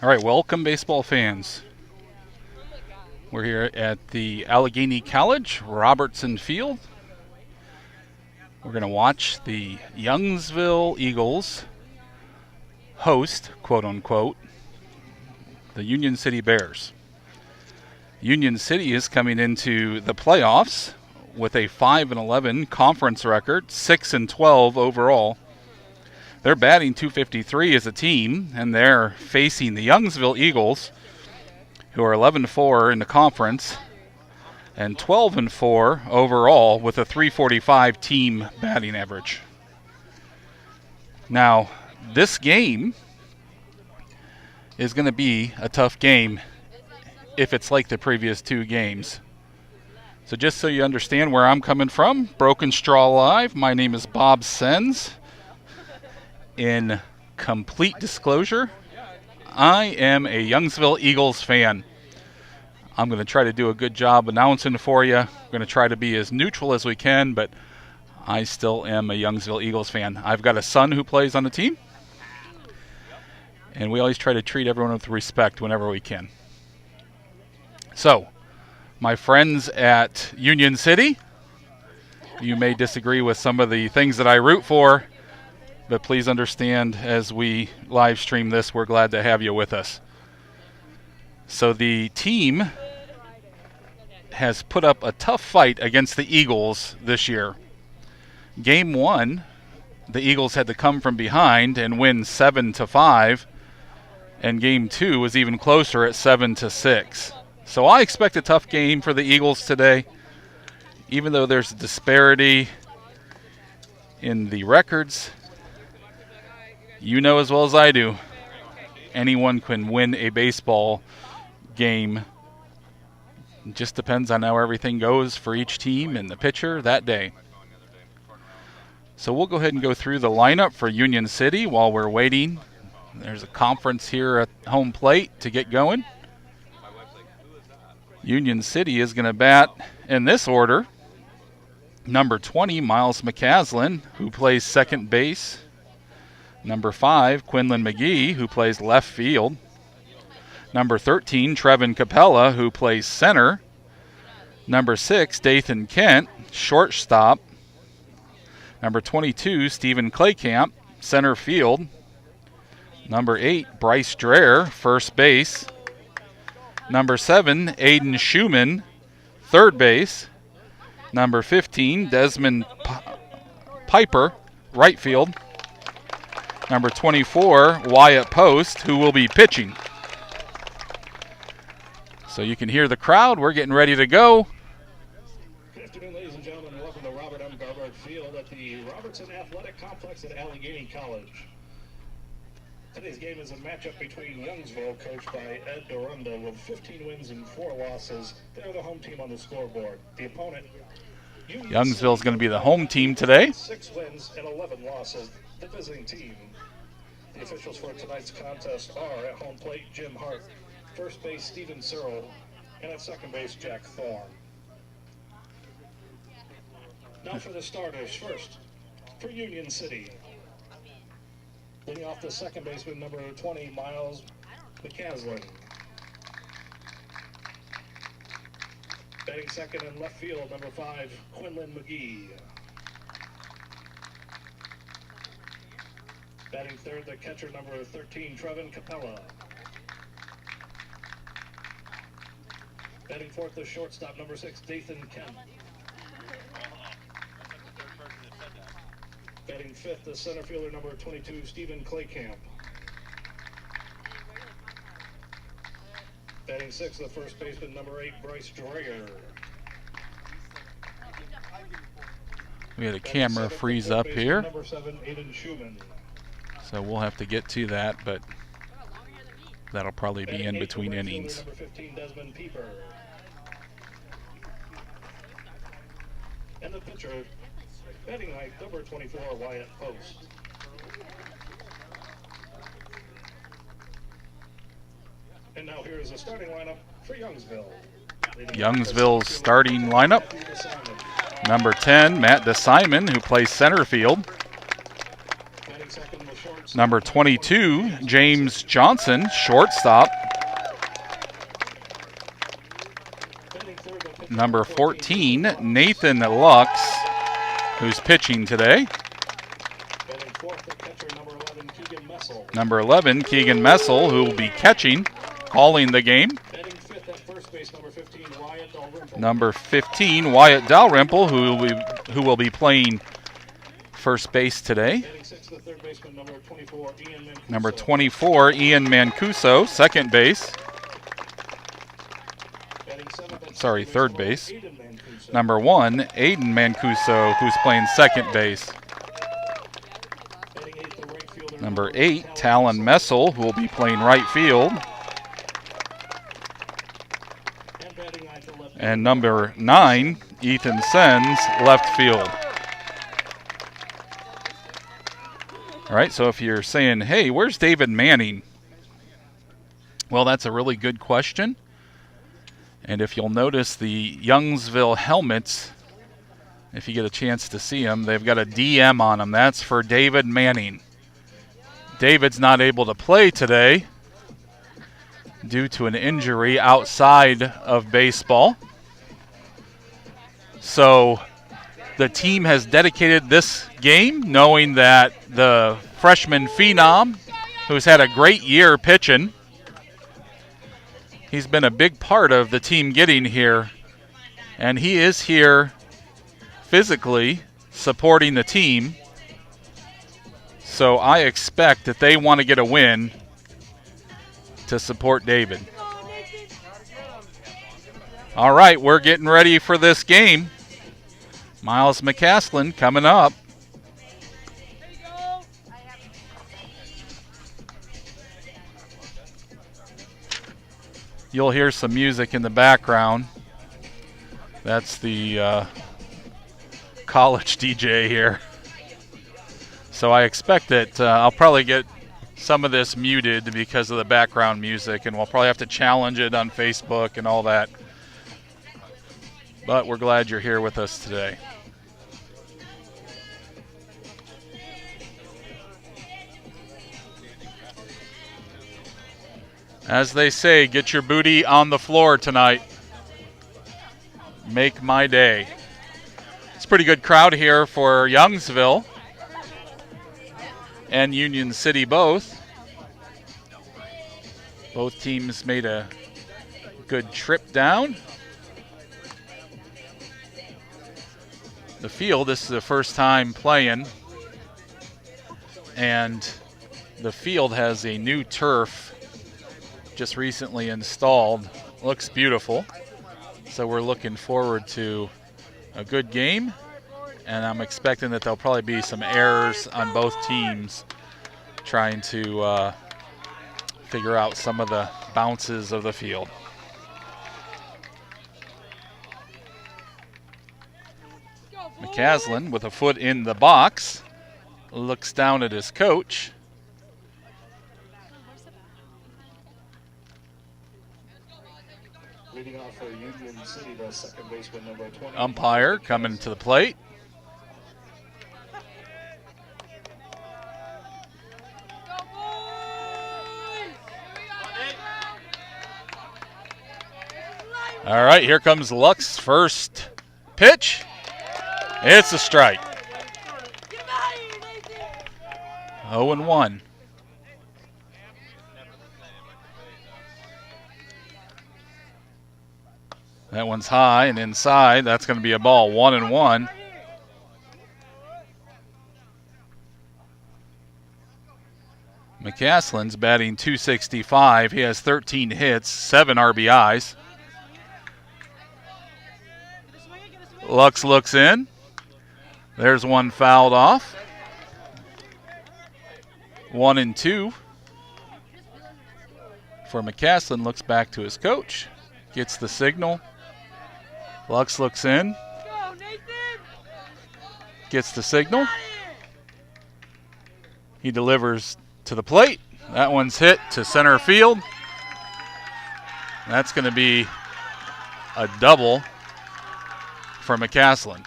All right, welcome baseball fans. We're here at the Allegheny College, Robertson Field. We're going to watch the Youngsville Eagles host, quote unquote, the Union City Bears. Union City is coming into the playoffs with a 5-11 conference record, 6-12 overall. They're batting .253 as a team, and they're facing the Youngsville Eagles, who are 11-4 in the conference and 12-4 overall with a .345 team batting average. Now, this game is going to be a tough game if it's like the previous two games. So just so you understand where I'm coming from, Broken Straw Live, my name is Bob Sens. In complete disclosure, I am a Youngsville Eagles fan. I'm going to try to do a good job announcing for you. I'm going to try to be as neutral as we can, but I still am a Youngsville Eagles fan. I've got a son who plays on the team, and we always try to treat everyone with respect whenever we can. So, my friends at Union City, you may disagree with some of the things that I root for, but please understand, as we live stream this, we're glad to have you with us. So the team has put up a tough fight against the Eagles this year. Game 1, the Eagles had to come from behind and win 7-5, and Game 2 was even closer at 7-6. So I expect a tough game for the Eagles today, even though there's a disparity in the records. You know as well as I do, anyone can win a baseball game. It just depends on how everything goes for each team and the pitcher that day. So we'll go ahead and go through the lineup for Union City while we're waiting. There's a conference here at home plate to get going. Union City is going to bat in this order. Number 20, Miles McCaslin, who plays second base. Number 5, Quinlan McGee, who plays left field. Number 13, Trevin Capella, who plays center. Number 6, Dathan Kent, shortstop. Number 22, Stephen Claycamp, center field. Number 8, Bryce Dreher, first base. Number 7, Aiden Schumann, third base. Number 15, Desmond Piper, right field. Number 24, Wyatt Post, who will be pitching. So you can hear the crowd. We're getting ready to go. Good afternoon, ladies and gentlemen. Welcome to Robertson Field at the Robertson Athletic Complex at Allegheny College. Today's game is a matchup between Youngsville, coached by Ed Dorunda, with 15 wins and 4 losses. They're the home team on the scoreboard. The opponent, Youngsville, is going to be the home team today. 6 wins and 11 losses. The visiting team. The officials for tonight's contest are at home plate Jim Hart, first base Stephen Searle, and at second base Jack Thorne. Now for the starters. First, for Union City, leading off the second baseman, number 20, Miles McCaslin. Batting second in left field, number 5, Quinlan McGee. Batting third, the catcher, number 13, Trevin Capella. Batting fourth, the shortstop, number 6, Dathan Kent. Batting fifth, the center fielder, number 22, Stephen Claycamp. Batting sixth, the first baseman, number 8, Bryce Dreher. We had a camera freeze up here, Number 7, Aiden Schumann. so we'll have to get to that, but that'll probably be in between innings. Number 15, Desmond Pieper. And the pitcher, batting ninth, number 24, Wyatt Post. And now here is a starting lineup for Youngsville. Youngsville's starting lineup. Number 10, Matt DeSimon, who plays center field. Batting second, the shortstop. Number 22, James Johnson, shortstop. Number 14, Nathan Lux, who's pitching today. Number 11, Keegan Messel, who will be catching, calling the game. Number 15, Wyatt Dalrymple, who will be playing first base today. Number 24, Ian Mancuso, second base. Sorry, third base. Number 1, Aiden Mancuso, who's playing second base. Number 8, Talon Messel, who will be playing right field. And number 9, Ethan Sens, left field. All right, so if you're saying, hey, where's David Manning? Well, that's a really good question. And if you'll notice the Youngsville helmets, if you get a chance to see them, they've got a DM on them. That's for David Manning. David's not able to play today due to an injury outside of baseball. So the team has dedicated this game knowing that the freshman phenom, who's had a great year pitching, he's been a big part of the team getting here, and he is here physically supporting the team. So I expect that they want to get a win to support David. All right, we're getting ready for this game. Miles McCaslin coming up. You'll hear some music in the background. That's the college DJ here. So I expect that I'll probably get some of this muted because of the background music, and we'll probably have to challenge it on Facebook and all that. But we're glad you're here with us today. As they say, get your booty on the floor tonight. Make my day. It's a pretty good crowd here for Youngsville and Union City both. Both teams made a good trip down. The field, this is the first time playing, and the field has a new turf just recently installed. Looks beautiful. So we're looking forward to a good game, and I'm expecting that there'll probably be some errors on both teams trying to figure out some of the bounces of the field. McCaslin with a foot in the box looks down at his coach. Leading off for Union City, the second baseman, number 20. Umpire coming to the plate. All right, here comes Luck's first pitch. It's a strike. 0-1. That one's high and inside. That's going to be a ball. 1-1. McCaslin's batting .265. He has 13 hits, 7 RBIs. Lux looks in. There's one fouled off. 1-2. For McCaslin, looks back to his coach. Gets the signal. Lux looks in. Gets the signal. He delivers to the plate. That one's hit to center field. That's going to be a double for McCaslin.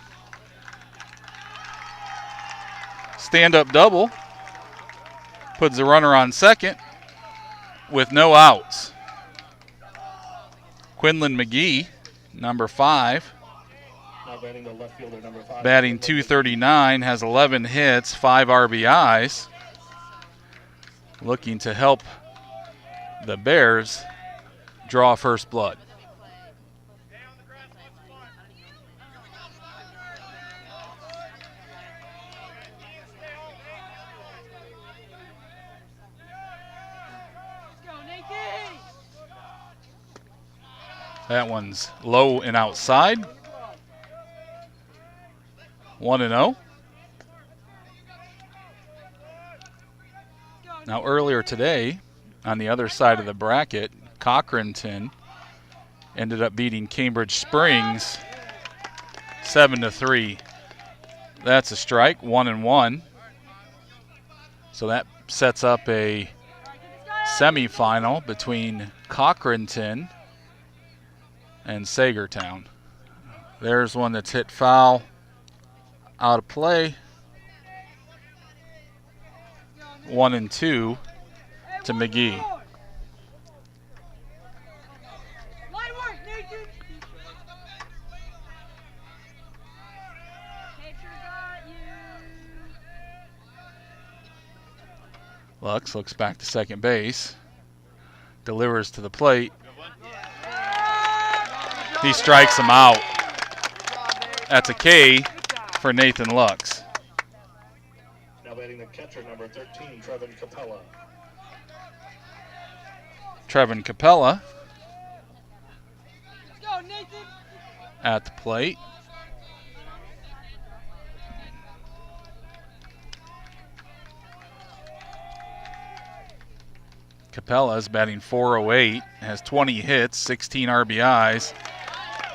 Stand-up double. puts the runner on second with no outs. Quinlan McGee, number 5. Now batting the left fielder, number 5. Batting .239, has 11 hits, 5 RBIs. Looking to help the Bears draw first blood. That one's low and outside. 1-0. Now earlier today, on the other side of the bracket, Cochranton ended up beating Cambridge Springs 7-3. That's a strike, 1-1. So that sets up a semifinal between Cochranton and Sagertown. There's one that's hit foul, out of play. 1-2 to McGee. Lux looks back to second base, delivers to the plate. He strikes him out. That's a K for Nathan Lux. Now batting the catcher, number 13, Trevin Capella. Trevin Capella at the plate. Capella is batting .408, has 20 hits, 16 RBIs.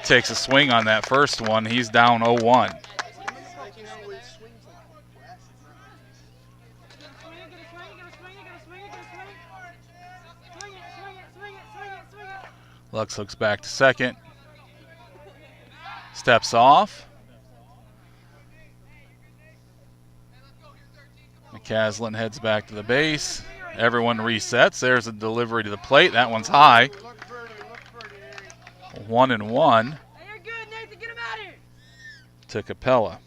Takes a swing on that first one. He's down 0-1. Lux looks back to second. Steps off. McCaslin heads back to the base. Everyone resets. There's a delivery to the plate. That one's high. 1-1 to Capella.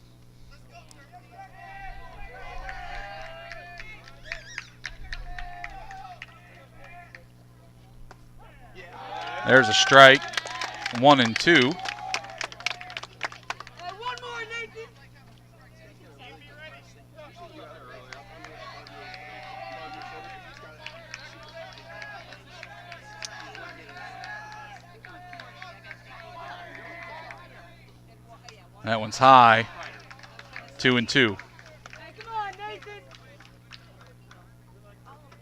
There's a strike. 1-2. That one's high. 2-2. Hey, come on, Nathan.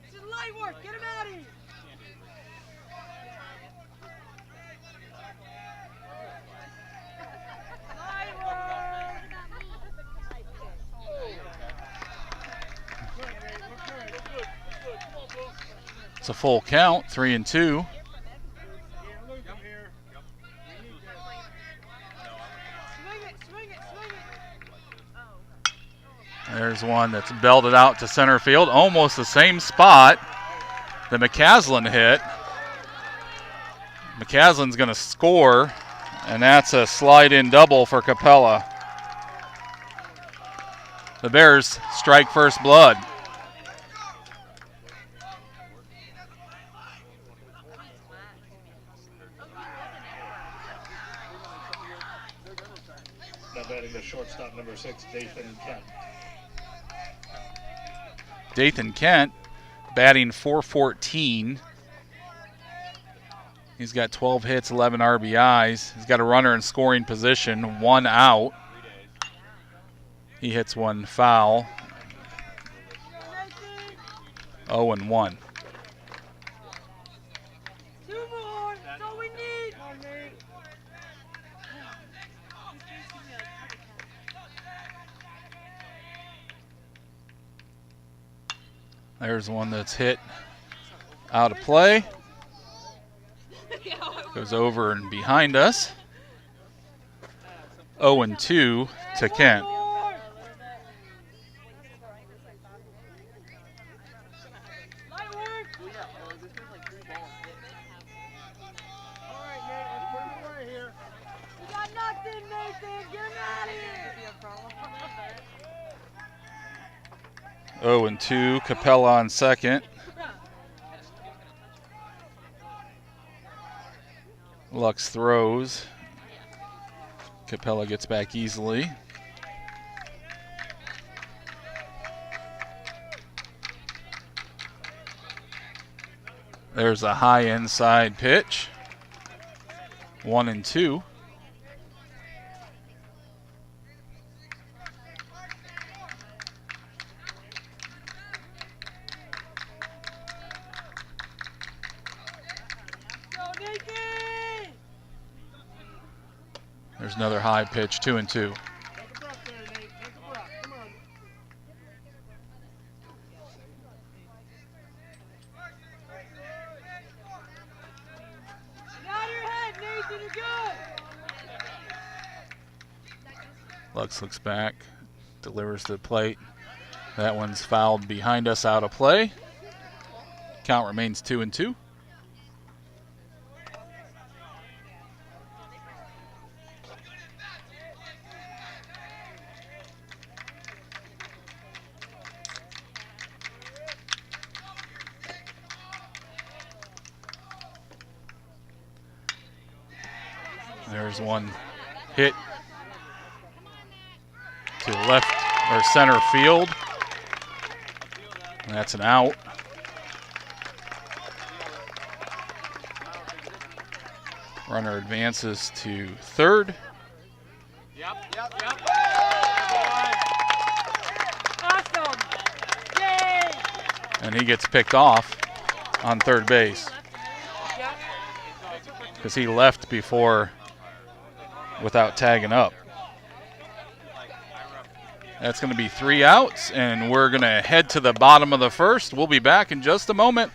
This is light work. Get him out of here. It's a full count, 3-2. There's one that's belted out to center field, almost the same spot that McCaslin hit. McCaslin's going to score, and that's a slide-in double for Capella. The Bears strike first blood. Now batting the shortstop, number 6, Dathan Kent. Dathan Kent batting .414. He's got 12 hits, 11 RBIs. He's got a runner in scoring position, 1 out. He hits one foul. 0-1. There's one that's hit out of play. Goes over and behind us. 0-2 to Kent. Oh, and 2, Capella on second. Lux throws. Capella gets back easily. There's a high inside pitch. 1 and 2. There's another high pitch, 2 and 2. Lux looks back, delivers to the plate. That one's fouled behind us, out of play. Count remains 2 and 2. There's one hit to left or center field. And that's an out. Runner advances to third. Awesome. Yay! And he gets picked off on third base because he left before without tagging up. That's going to be 3 outs, and we're going to head to the bottom of the first. We'll be back in just a moment.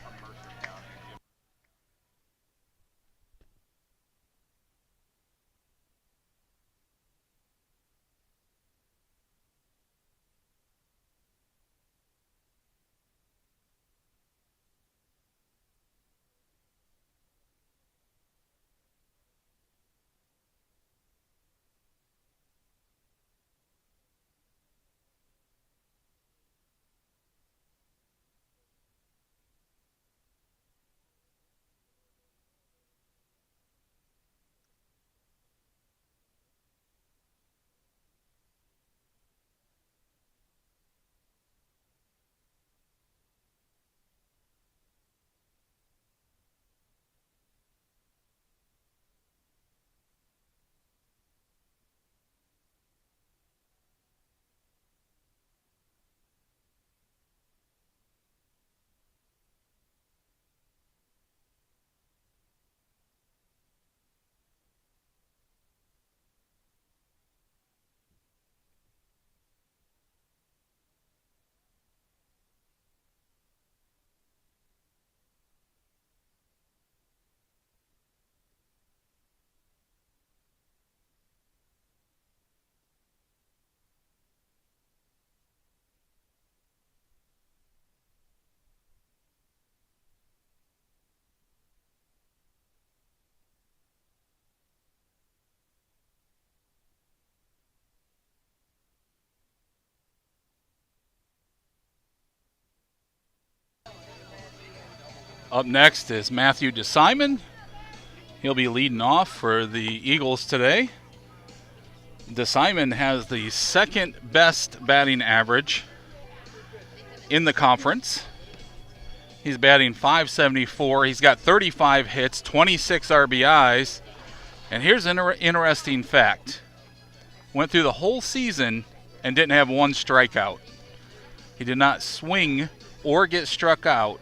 Up next is Matthew DeSimon. He'll be leading off for the Eagles today. DeSimon has the second best batting average in the conference. He's batting .574. He's got 35 hits, 26 RBIs. And here's an interesting fact. Went through the whole season and didn't have one strikeout. He did not swing or get struck out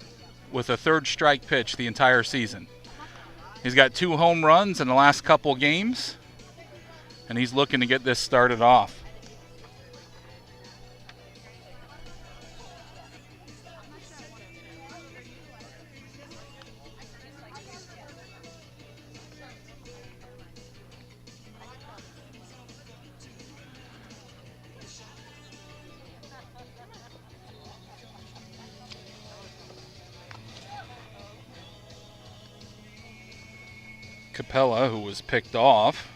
with a third strike pitch the entire season. He's got 2 home runs in the last couple games, and he's looking to get this started off. Capella, who was picked off,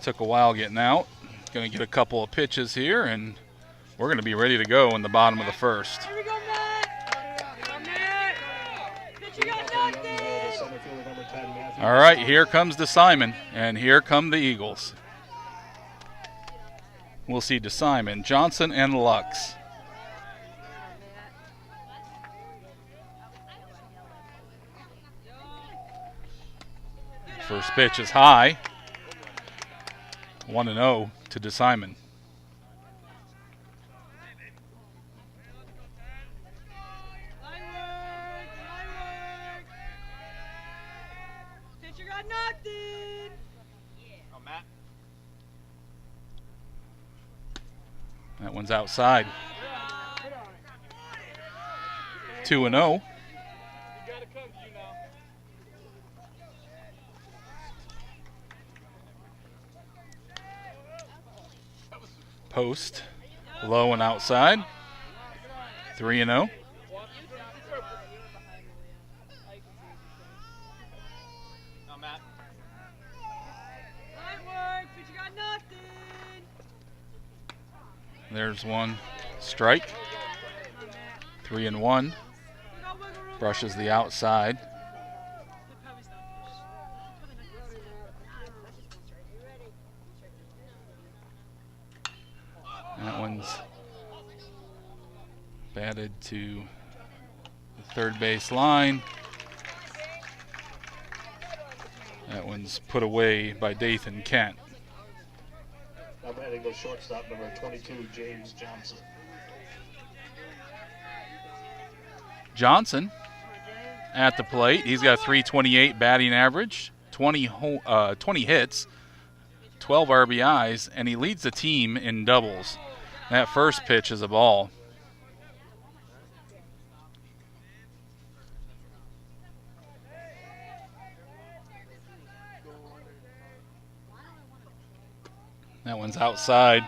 Took a while getting out. Going to get a couple of pitches here, and we're going to be ready to go in the bottom of the first. Here we go, Matt. Come, Matt. Pitcher got nothing. All right, here comes DeSimon, and here come the Eagles. We'll see DeSimon, Johnson, and Lux. First pitch is high. 1-0 to DeSimon. Pitcher got nothing. Oh, Matt. That one's outside. 2-0. Post, low and outside. 3-0. Line work. Pitcher got nothing. There's one strike. 3-1. Brushes the outside. That one's batted to the third base line. That one's put away by Dathan Kent. Now batting the shortstop, number 22, James Johnson. Johnson at the plate. He's got a .328 batting average, 20 hits, 12 RBIs, and he leads the team in doubles. That first pitch is a ball. That one's outside.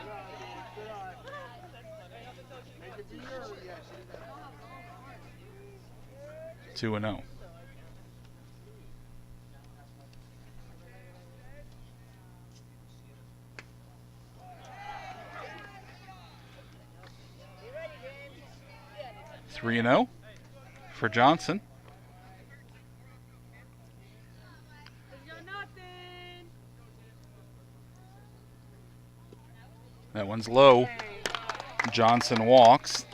Two and 0. Three and 0 for Johnson. That one's low. Johnson walks.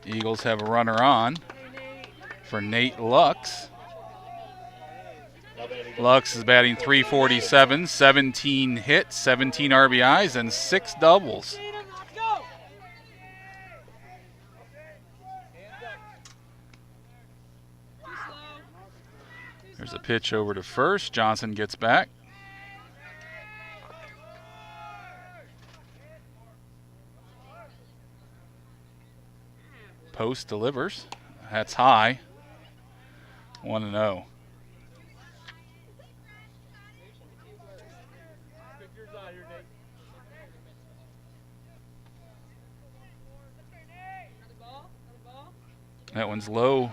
Eagles have a runner on for Nate Lux. Lux is batting .347, 17 hits, 17 RBIs, and 6 doubles. There's a pitch over to first. Johnson gets back. Post delivers. That's high. 1-0. That one's low.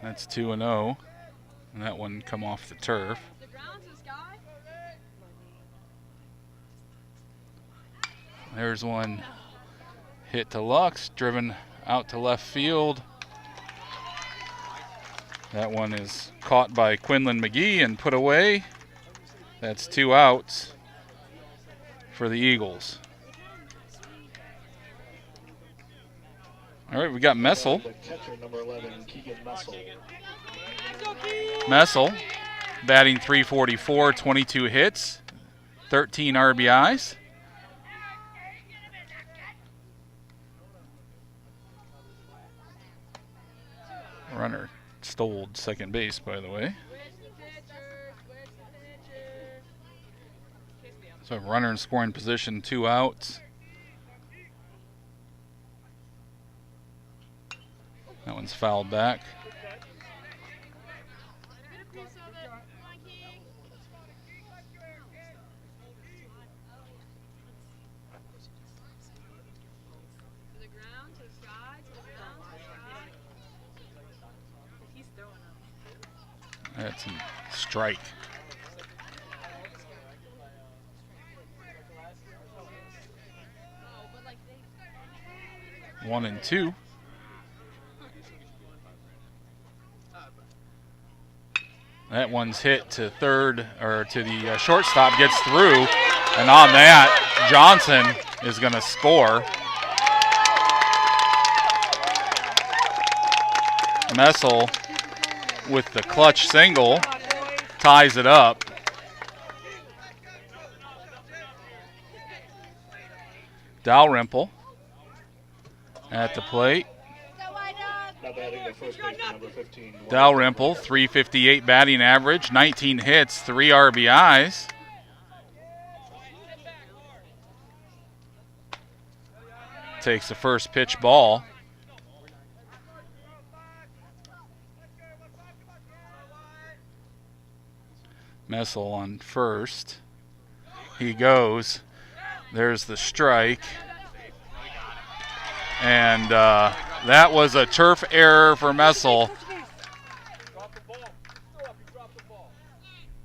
That's 2-0. And that one come off the turf. There's one hit to Lux, driven out to left field. That one is caught by Quinlan McGee and put away. That's 2 outs for the Eagles. All right, we got Messel. Messel batting .344, 22 hits, 13 RBIs. Runner stole second base, by the way. So runner in scoring position, 2 outs. That one's fouled back. He's throwing That's a strike. One and two. That one's hit to third, or to the shortstop, gets through, and on that, Johnson is going to score. Messel with the clutch single ties it up. Dalrymple at the plate. Dalrymple, 358 batting average, 19 hits, 3 RBIs. Takes the first pitch ball. Messel on first. He goes. There's the strike. And that was a turf error for Messel.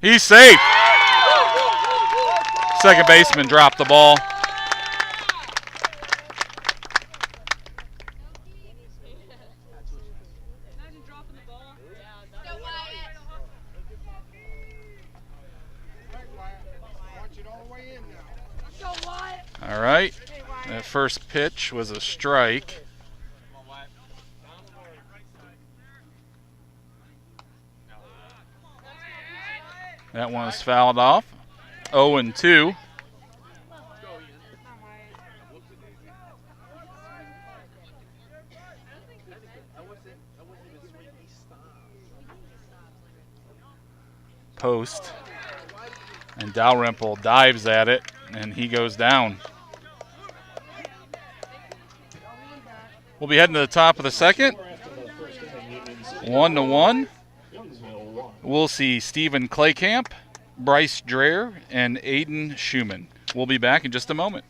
He's safe. Second baseman dropped the ball. All right. That first pitch was a strike. That one was fouled off. 0-2. Post. And Dalrymple dives at it, and he goes down. We'll be heading to the top of the second. 1-1. We'll see Stephen Claycamp, Bryce Dreher, and Aiden Schumann. We'll be back in just a moment.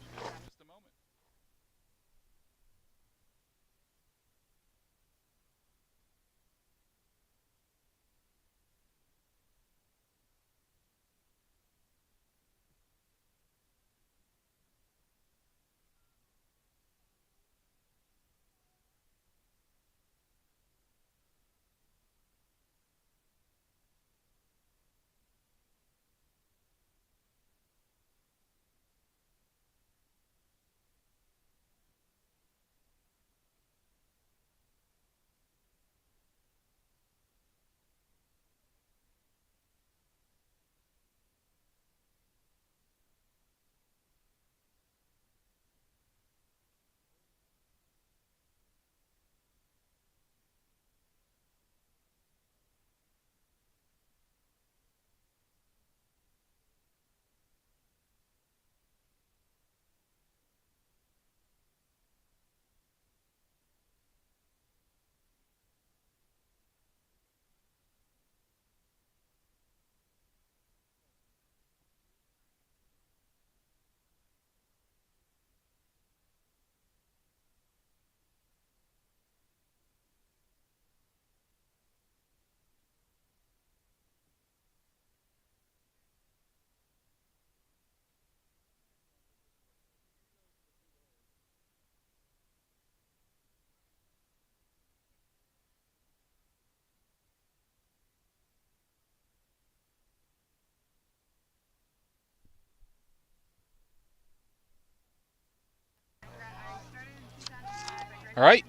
All right,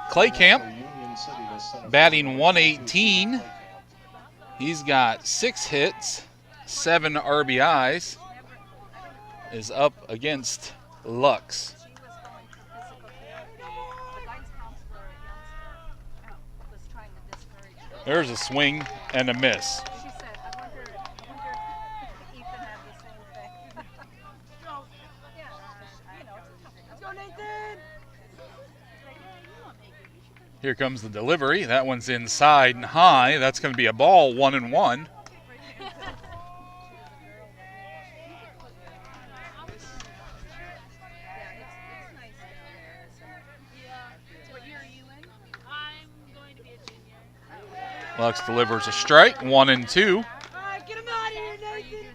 Claycamp batting 118. He's got 6 hits, 7 RBIs, is up against Lux. There's a swing and a miss. Here comes the delivery. That one's inside and high. That's going to be a ball, 1-1. Lux delivers a strike, 1-2. All right, get him out of here, Nathan.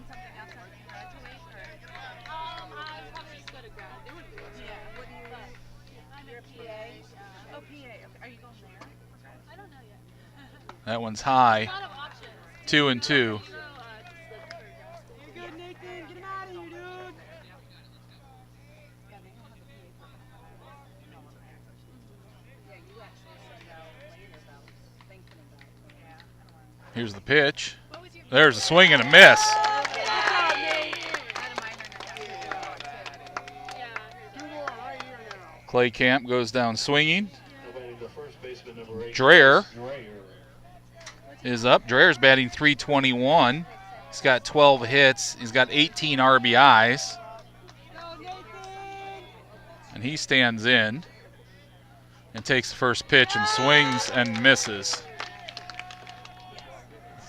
That one's high, 2-2. You're good, Nathan. Get him out of here, dude. Here's the pitch. There's a swing and a miss. Clay Camp goes down swinging. Dreher is up. Dreher's batting .321. He's got 12 hits. He's got 18 RBIs. And he stands in and takes the first pitch and swings and misses.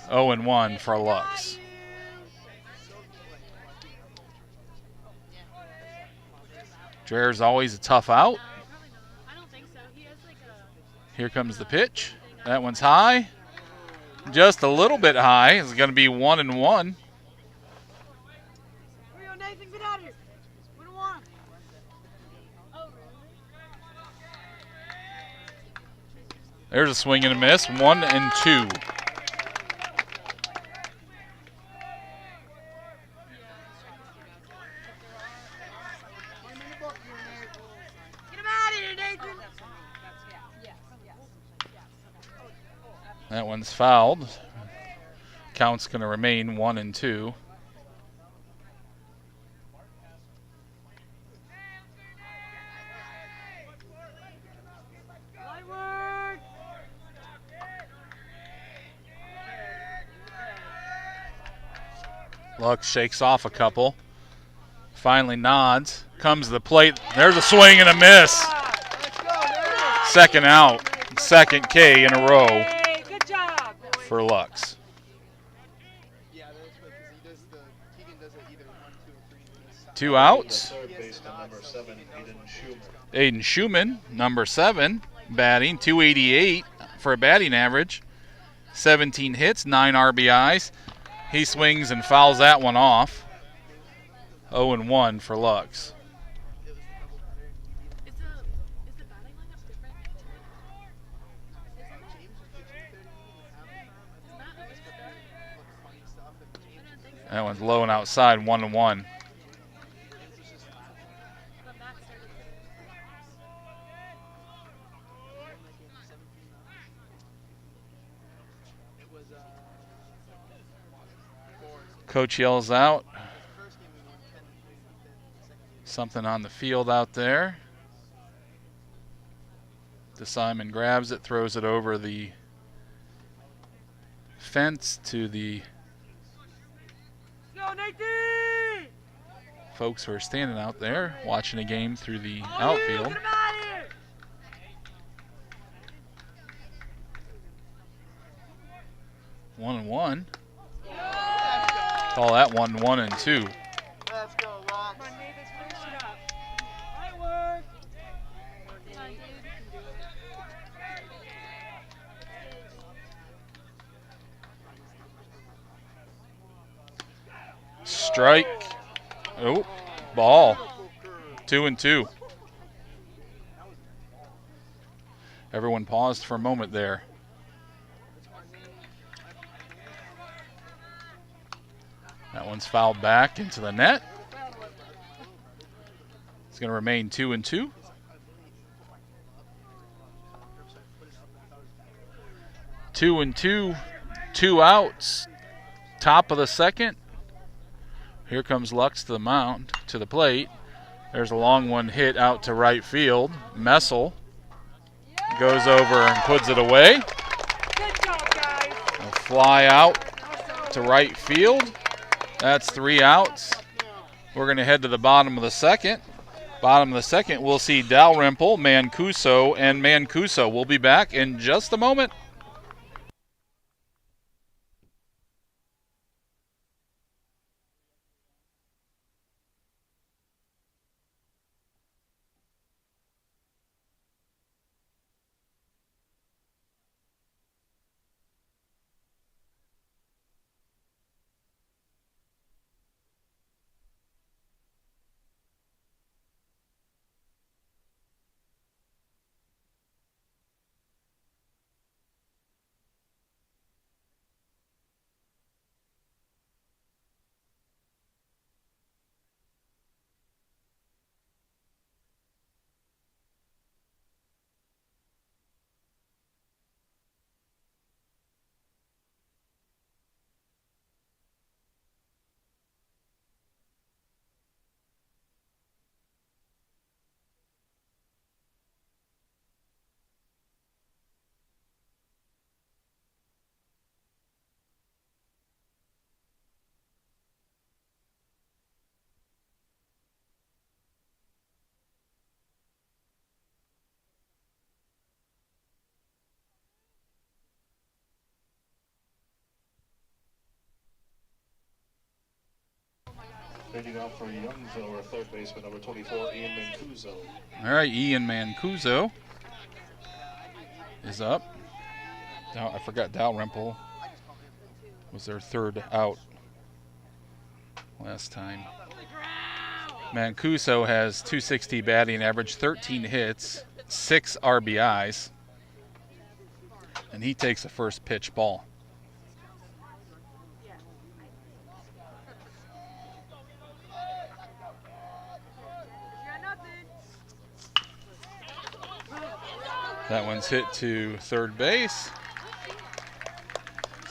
0-1 for Lux. Dreher's always a tough out. Here comes the pitch. That one's high. Just a little bit high. It's going to be 1-1. Here we go, Nathan. Get out of here. We don't want him. There's a swing and a miss. 1-2. Get him out of here, Nathan. That one's fouled. Count's going to remain 1-2. Light work. Lux shakes off a couple. Finally nods. Comes to the plate. There's a swing and a miss. Second out. Second K in a row Hey, good job. for Lux. Two outs. Aiden Schumann, number 7, batting .288 for a batting average. 17 hits, 9 RBIs. He swings and fouls that one off. 0-1 for Lux. That one's low and outside, 1-1. Coach yells out. Something on the field out there. DeSimon grabs it, throws it over the fence to the Go, Nathan. folks who are standing out there watching a game through the All outfield. You, get him out of here. 1-1. Call that 1-2. Let's go, Lux. Come on, Nathan. Finish it up. Light work. Strike. Oh, ball. 2-2. Everyone paused for a moment there. That one's fouled back into the net. It's going to remain 2-2. 2-2, 2 outs. Top of the second. Here comes Lux to the mound, to the plate. There's a long one hit out to right field. Messel goes over and puts it away. Good job, guys. A fly out to right field. That's 3 outs. We're going to head to the bottom of the second. Bottom of the second, we'll see Dalrymple, Mancuso, and Mancuso. We'll be back in just a moment. Leading off for Youngsville, our third baseman, number 24, Ian Mancuso. All right, Ian Mancuso is up. I forgot Dalrymple was their third out last time. Mancuso has 260 batting average, 13 hits, 6 RBIs, and he takes the first pitch ball. That one's hit to third base.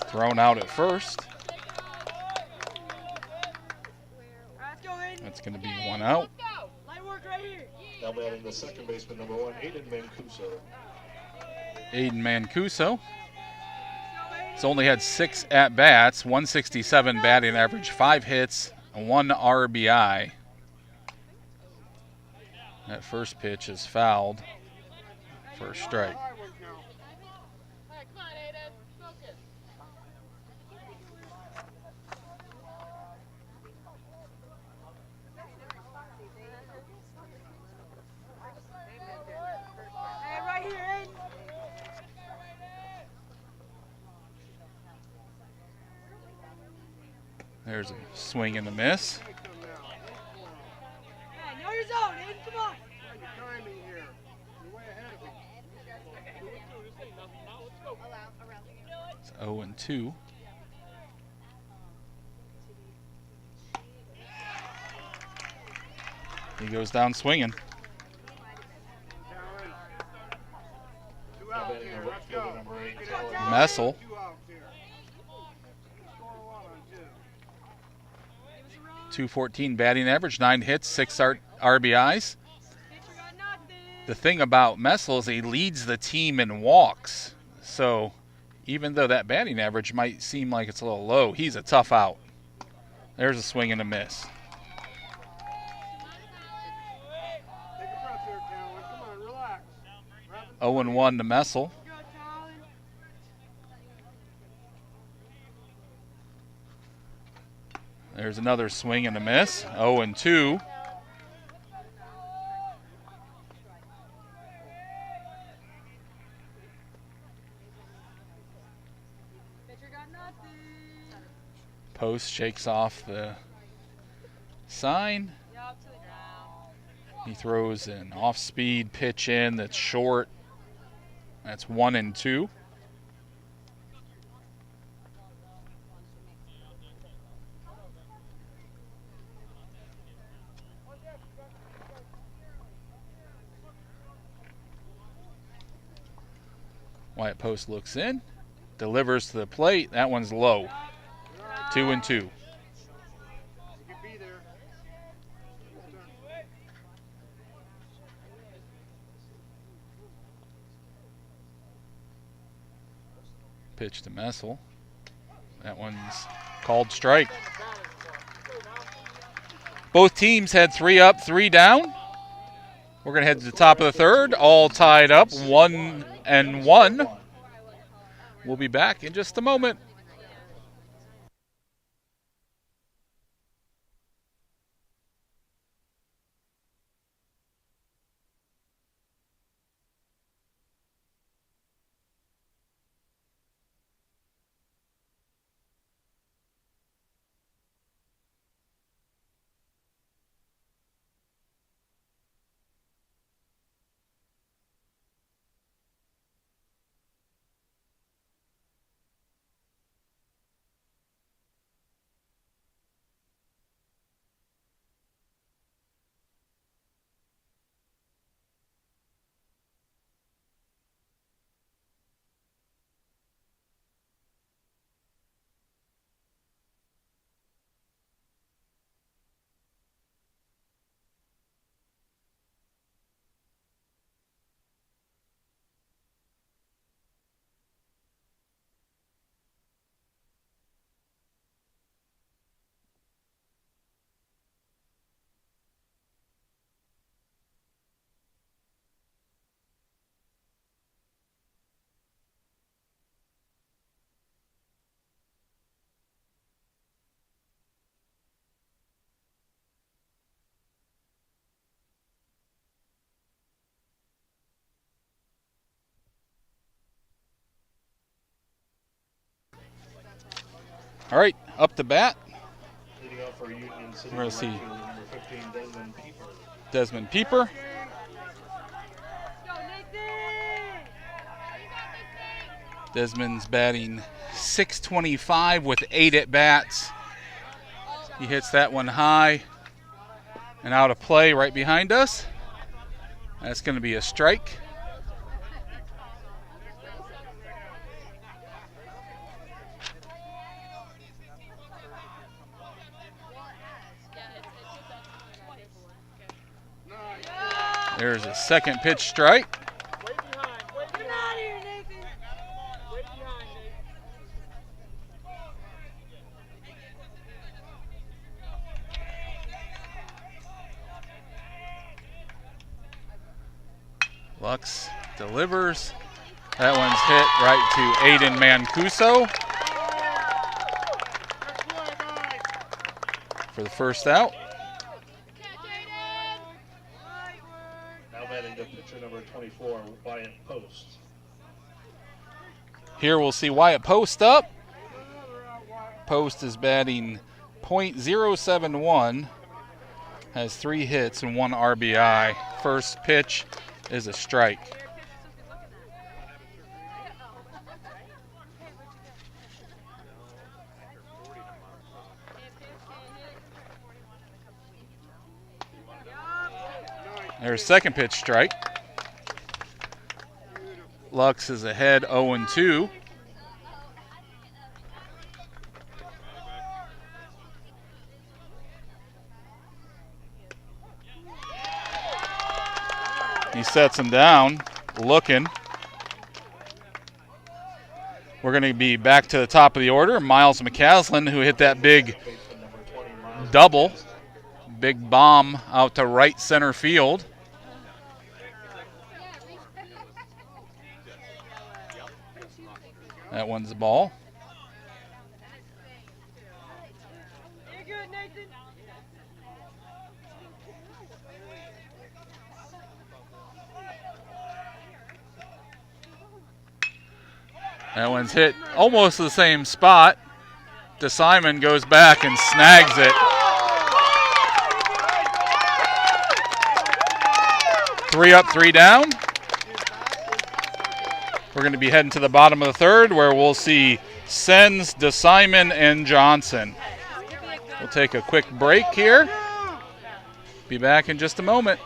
Thrown out at first. That's going to be one out. Now batting the second baseman, number 1, Aiden Mancuso. Aiden Mancuso. He's only had 6 at-bats, 167 batting average, 5 hits, and 1 RBI. That first pitch is fouled for a strike. There's a swing and a miss. Know your zone, Aiden. Come on. It's 0-2. He goes down swinging. Now batting the right fielder, number 8, Messel. .214 batting average, 9 hits, 6 RBIs. The thing about Messel is he leads the team in walks. So even though that batting average might seem like it's a little low, he's a tough out. There's a swing and a miss. Take a breath here, Talon. Come on, relax. 0-1 to Messel. There's another swing and a miss. 0-2. Post shakes off the sign. He throws an off-speed pitch in that's short. That's 1-2. Wyatt Post looks in, delivers to the plate. That one's low. 2-2. Pitch to Messel. That one's called strike. Both teams had 3 up, 3 down. We're going to head to the top of the third, all tied up, 1-1. We'll be back in just a moment. All right, up to bat. Leading off for Union City, We're going to see number 15, Desmond Pieper. Desmond Pieper. Desmond's batting .625 with 8 at-bats. He hits that one high and out of play right behind us. That's going to be a strike. There's a second pitch strike. Lux delivers. That one's hit right to Aiden Mancuso for the first out. Now batting the pitcher number 24, Wyatt Post. Here we'll see Wyatt Post up. Post is batting .071, has 3 hits and 1 RBI. First pitch is a strike. There's second pitch strike. Lux is ahead 0-2. He sets him down, looking. We're going to be back to the top of the order. Miles McCaslin, who hit that big double, big bomb out to right center field. That one's the ball. That one's hit almost the same spot. DeSimon goes back and snags it. 3 up, 3 down. We're going to be heading to the bottom of the third where we'll see Sens, DeSimon, and Johnson. We'll take a quick break here. Be back in just a moment.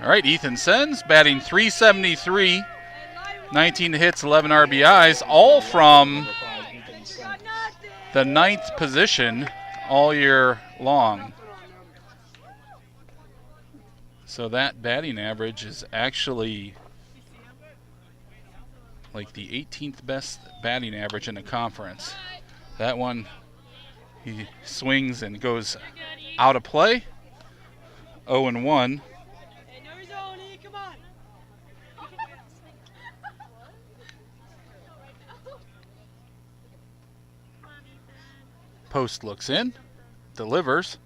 All right, Ethan Sens batting .373, 19 hits, 11 RBIs, all from the 9th position all year long. So that batting average is actually like the 18th best batting average in the conference. That one, he swings and goes out of play, 0-1. Post looks in, delivers,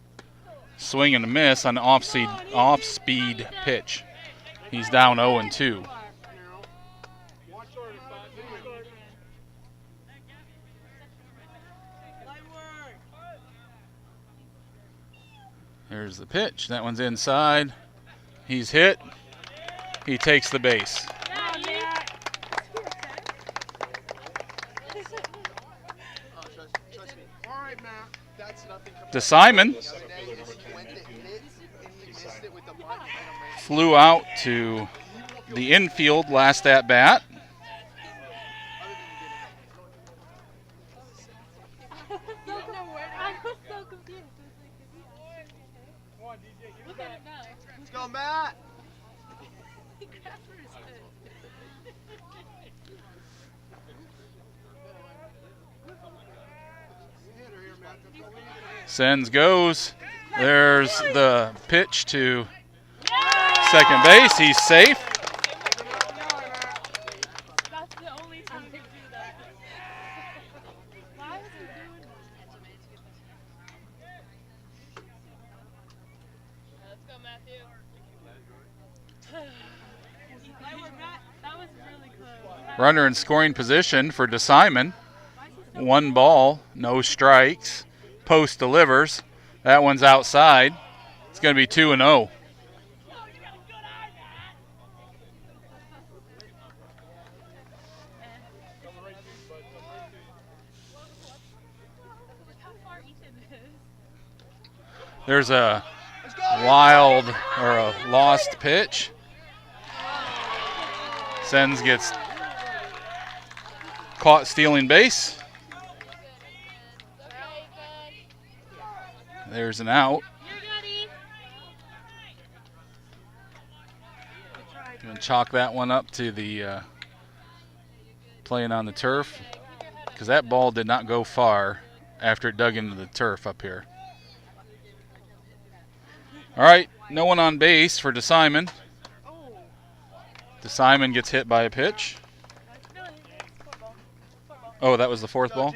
swing and a miss on an off-speed pitch. He's down 0-2. Here's the pitch. That one's inside. He's hit. He takes the base. DeSimon flew out to the infield last at bat. Let's go, Matt. Sends goes. There's the pitch to second base. He's safe. That's the only time you do that. Why is he doing that? Let's go, Matthew. That was really close. Runner in scoring position for DeSimon. 1 ball, no strikes. Post delivers. That one's outside. It's going to be 2-0. There's a wild or a lost pitch. Sens gets caught stealing base. There's an out. Going to chalk that one up to the playing on the turf, because that ball did not go far after it dug into the turf up here. All right, no one on base for DeSimon. DeSimon gets hit by a pitch. Oh, that was the 4th ball?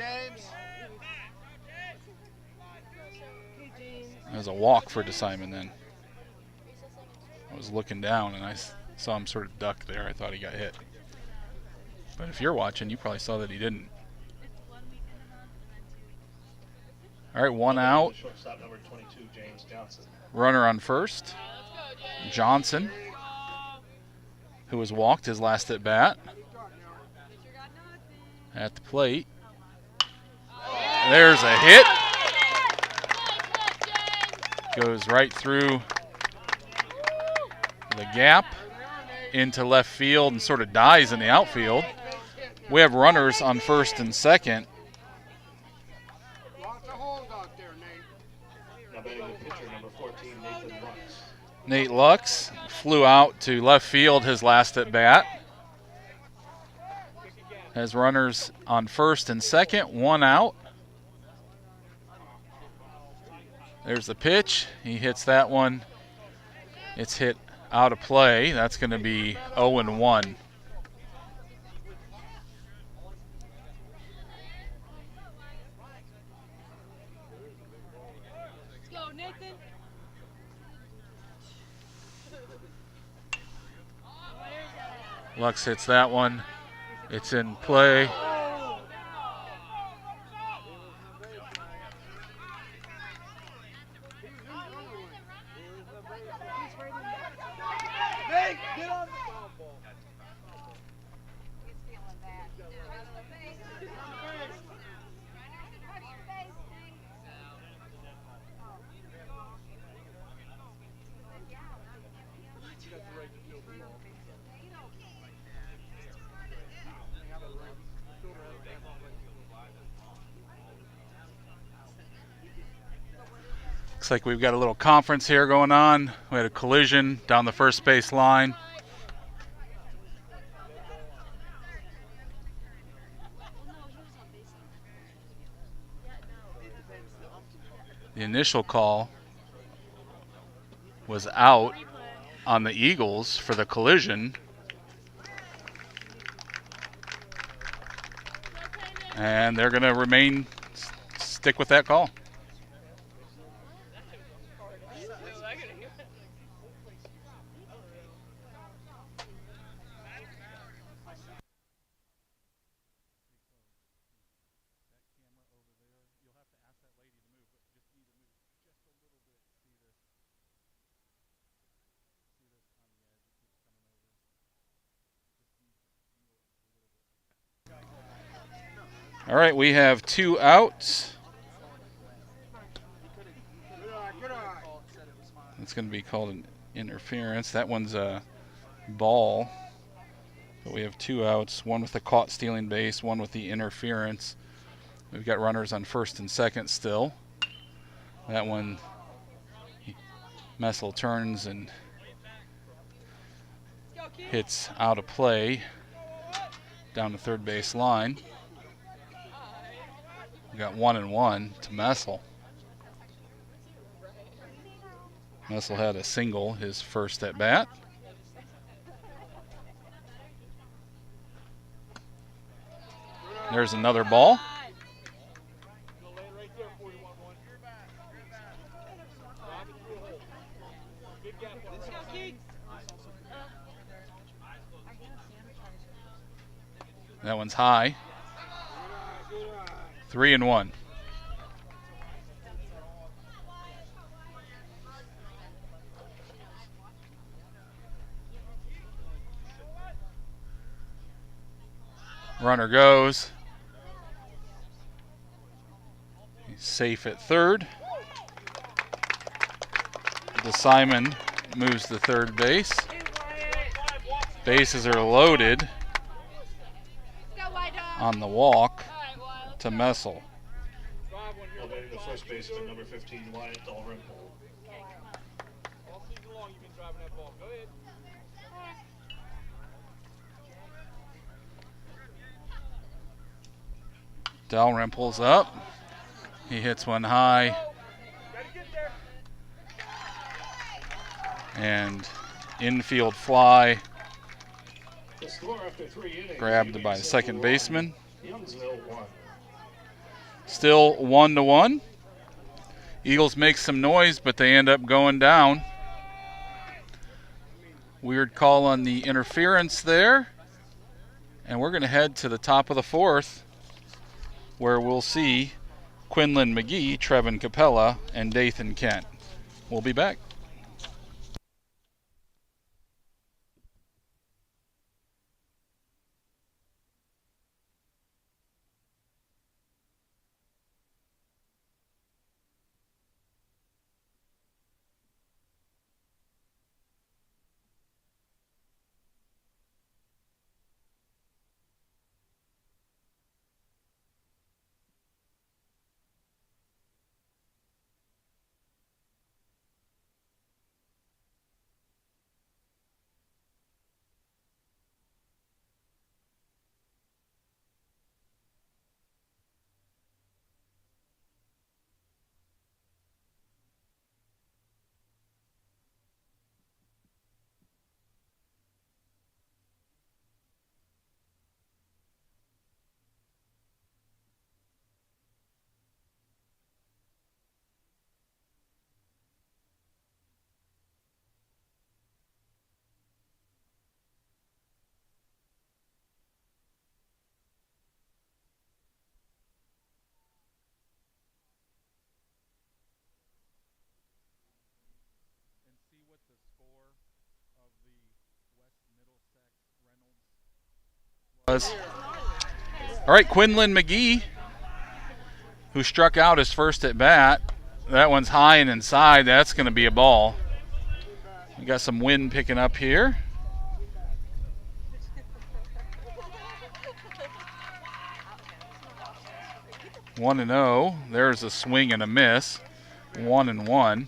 That was a walk for DeSimon then. I was looking down and I saw him sort of duck there. I thought he got hit. But if you're watching, you probably saw that he didn't. All right, 1 out. Shortstop number 22, James Johnson. Runner on first. Johnson, who was walked his last at bat. At the plate. There's a hit. Goes right through the gap into left field and sort of dies in the outfield. We have runners on first and second. Nate Lux flew out to left field his last at bat. Has runners on first and second, 1 out. There's the pitch. He hits that one. It's hit out of play. That's going to be 0-1. Go, Nathan. Lux hits that one. It's in play. Looks like we've got a little conference here going on. We had a collision down the first base line. The initial call was out on the Eagles for the collision. And they're going to stick with that call. All right, we have 2 outs. It's going to be called an interference. That one's a ball. But we have 2 outs, one with the caught stealing base, one with the interference. We've got runners on first and second still. That one, Messel turns and hits out of play down the third base line. We got 1-1 to Messel. Messel had a single his first at bat. There's another ball. That one's high. 3-1. Runner goes. He's safe at third. Simon moves to third base. Bases are loaded on the walk to Messel. Elevating the first baseman, number 15, Wyatt Dalrymple. Dalrymple's up. He hits one high. And infield fly. Grabbed by the second baseman. Youngsville 1. Still 1-1. Eagles make some noise, but they end up going down. Weird call on the interference there. And we're going to head to the top of the fourth, where we'll see Quinlan McGee, Trevin Capella, and Dathan Kent. We'll be back. All right, Quinlan McGee, who struck out his first at bat. That one's high and inside. That's going to be a ball. We got some wind picking up here. One and 0. There's a swing and a miss. 1-1.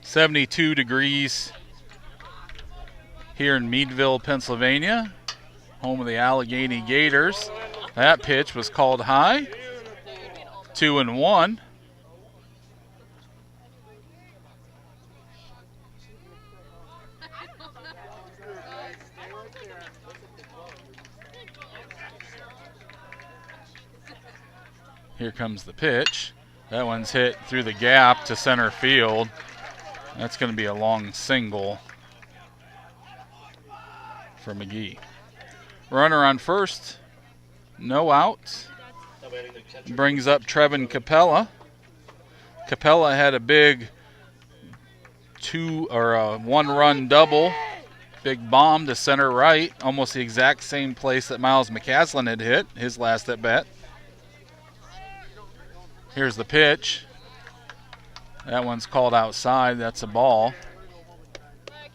.72 degrees here in Meadville, Pennsylvania, home of the Allegheny Gators. That pitch was called high. 2-1. Here comes the pitch. That one's hit through the gap to center field. That's going to be a long single for McGee. Runner on first, no outs. Brings up Trevin Capella. Capella had a big 1-run double Big bomb to center right, almost the exact same place that Miles McCaslin had hit his last at bat. Here's the pitch. That one's called outside. That's a ball.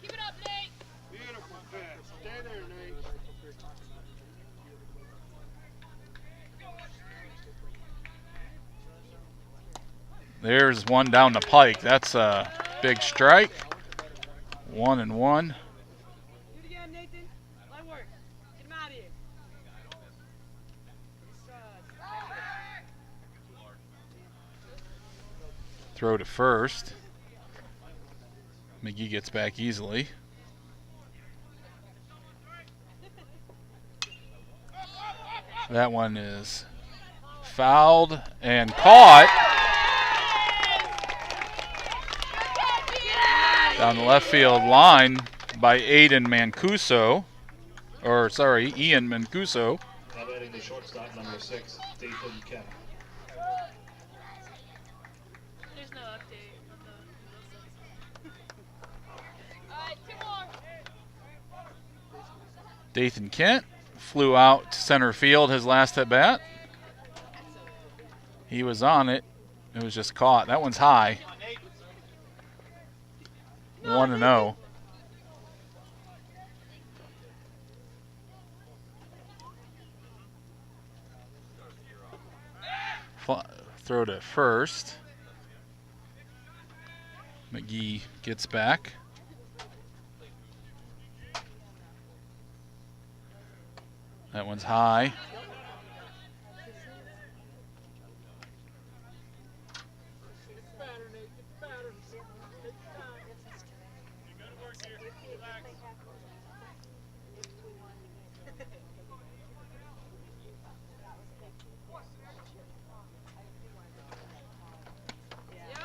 Keep it up, Nate. Beautiful pitch. Stay there, Nate. There's one down the pike. That's a big strike. 1-1. Do it again, Nathan. Light work. Get him out of here. Throw to first. McGee gets back easily. That one is fouled and caught. Down the left field line by Ian Mancuso. Now batting the shortstop, number 6, D10. There's no update on the. Alright, 2 more. Dathan Kent flew out to center field his last at bat. He was on it. It was just caught. That one's high. 1-0. Throw to first. McGee gets back. That one's high.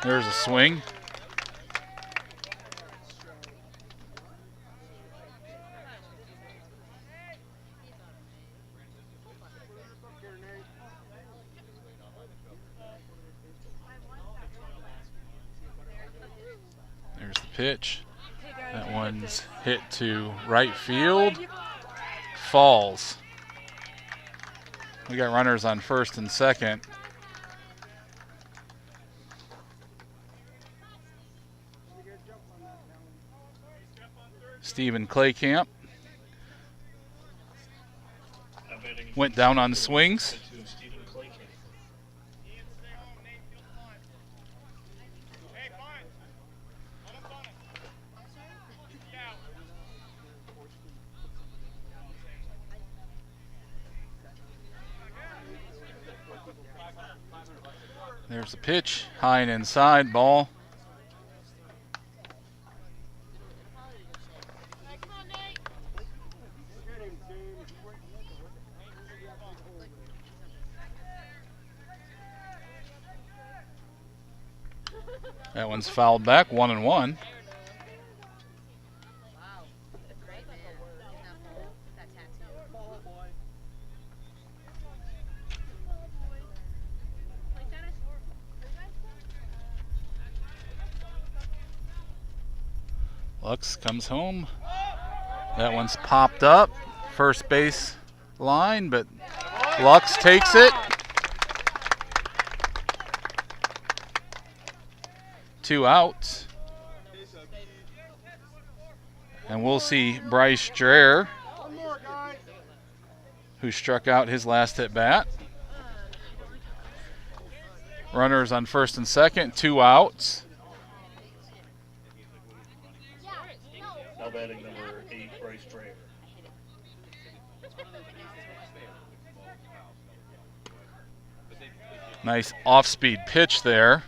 There's a swing. There's the pitch. That one's hit to right field. Falls. We got runners on first and second. Stephen Claycamp went down on swings. There's the pitch, high and inside, ball. That one's fouled back, 1-1. Lux comes home. That one's popped up. First base line, but Lux takes it. 2 outs. And we'll see Bryce Dreher, who struck out his last at bat. Runners on first and second, 2 outs. Now batting number 8, Bryce Dreher. Nice off-speed pitch there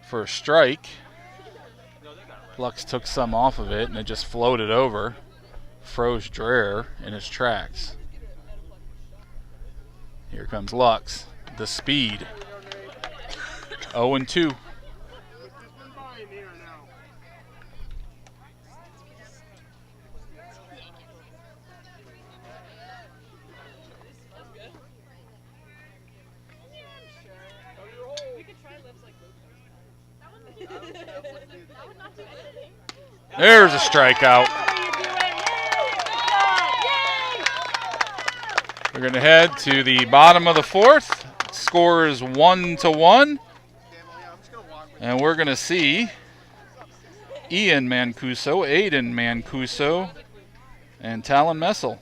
for a strike. Lux took some off of it, and it just floated over. Froze Dreher in his tracks. Here comes Lux. The speed. 0-2. There's a strikeout. We're going to head to the bottom of the fourth. Score is 1-1. And we're going to see Ian Mancuso, Aiden Mancuso, and Talon Messel.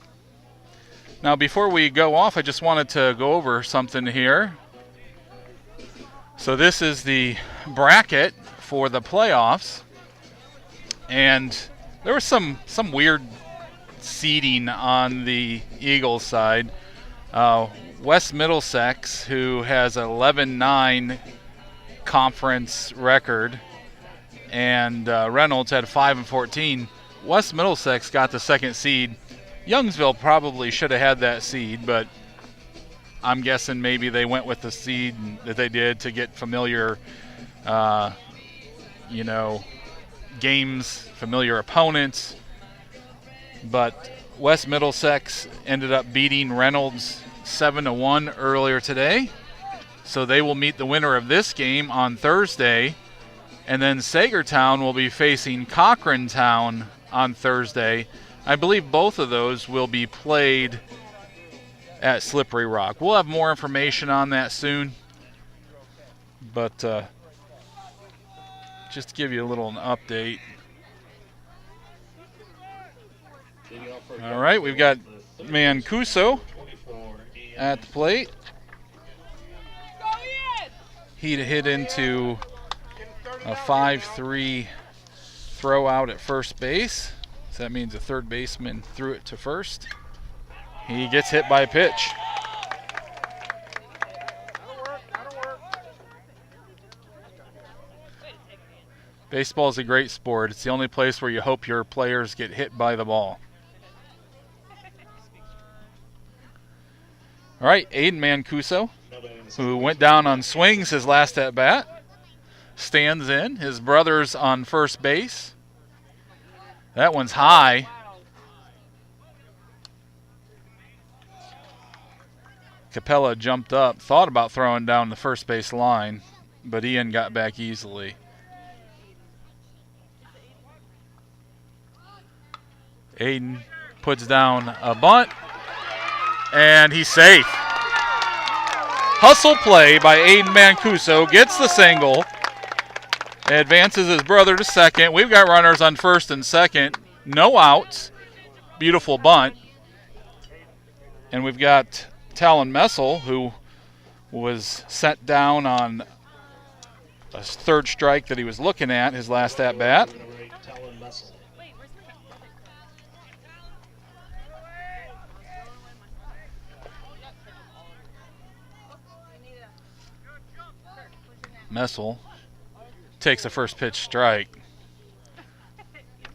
Now, before we go off, I just wanted to go over something here. So this is the bracket for the playoffs. And there was some weird seeding on the Eagles side. West Middlesex, who has an 11-9 conference record, and Reynolds had 5-14. West Middlesex got the second seed. Youngsville probably should have had that seed, but I'm guessing maybe they went with the seed that they did to get familiar, games, familiar opponents. But West Middlesex ended up beating Reynolds 7-1 earlier today. So they will meet the winner of this game on Thursday. And then Sagertown will be facing Cochrantown on Thursday. I believe both of those will be played at Slippery Rock. We'll have more information on that soon. But just to give you a little update. All right, we've got Mancuso at the plate. He hit into a 5-3 throw out at first base. So that means the third baseman threw it to first. He gets hit by a pitch. Baseball is a great sport. It's the only place where you hope your players get hit by the ball. All right, Aiden Mancuso, who went down on swings his last at-bat, stands in. His brother's on first base. That one's high. Capella jumped up, thought about throwing down the first base line, but Ian got back easily. Aiden puts down a bunt, and he's safe. Hustle play by Aiden Mancuso, gets the single, advances his brother to second. We've got runners on first and second, no outs. Beautiful bunt. And we've got Talon Messel, who was set down on a third strike that he was looking at his last at-bat. Messel takes a first pitch strike.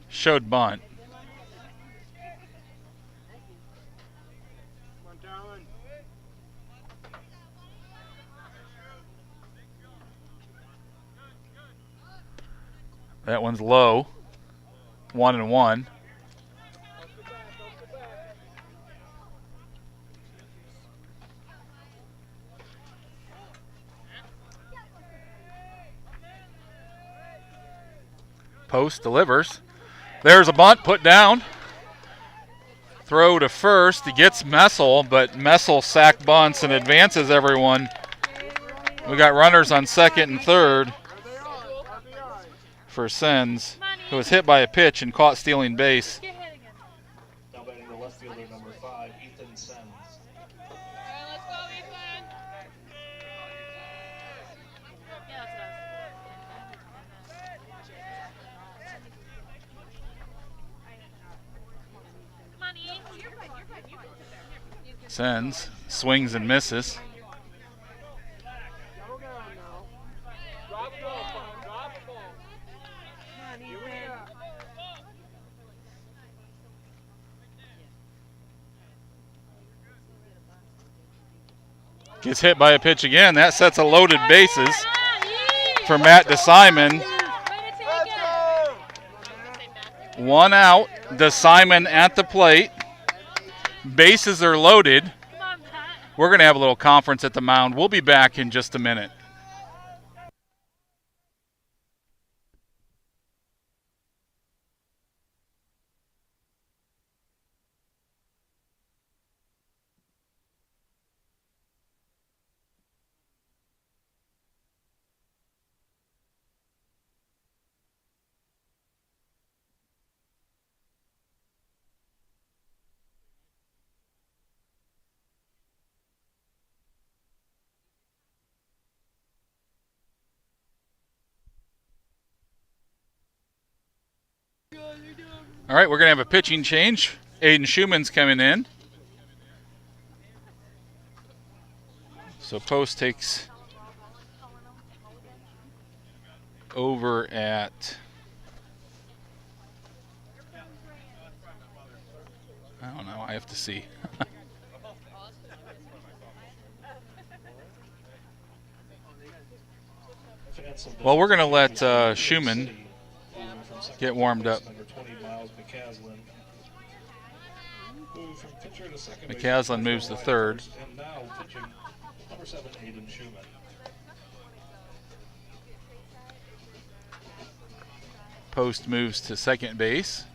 Showed bunt. That one's low. 1-1. Post delivers. There's a bunt put down. Throw to first. He gets Messel, but Messel sack bunts and advances everyone. We got runners on second and third for Sens, who was hit by a pitch and caught stealing base. Now batting the left fielder, number 5, Ethan Sens. Let's go, Ethan. Come on, Ian. You're fine. You can sit there. Sens swings and misses. Gets hit by a pitch again. That sets a loaded bases for Matt DeSimon. 1 out. DeSimon at the plate. Bases are loaded. We're going to have a little conference at the mound. We'll be back in just a minute. All right, we're going to have a pitching change. Aiden Schumann's coming in. So Post takes over at, I don't know, I have to see. Well, we're going to let Schumann get warmed up. McCaslin moves to third. And now pitching number 7, Aiden Schumann. Post moves to second base.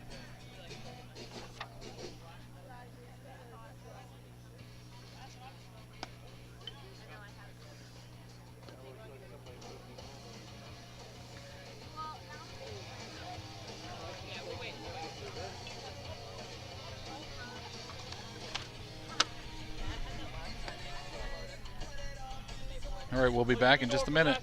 All right, we'll be back in just a minute.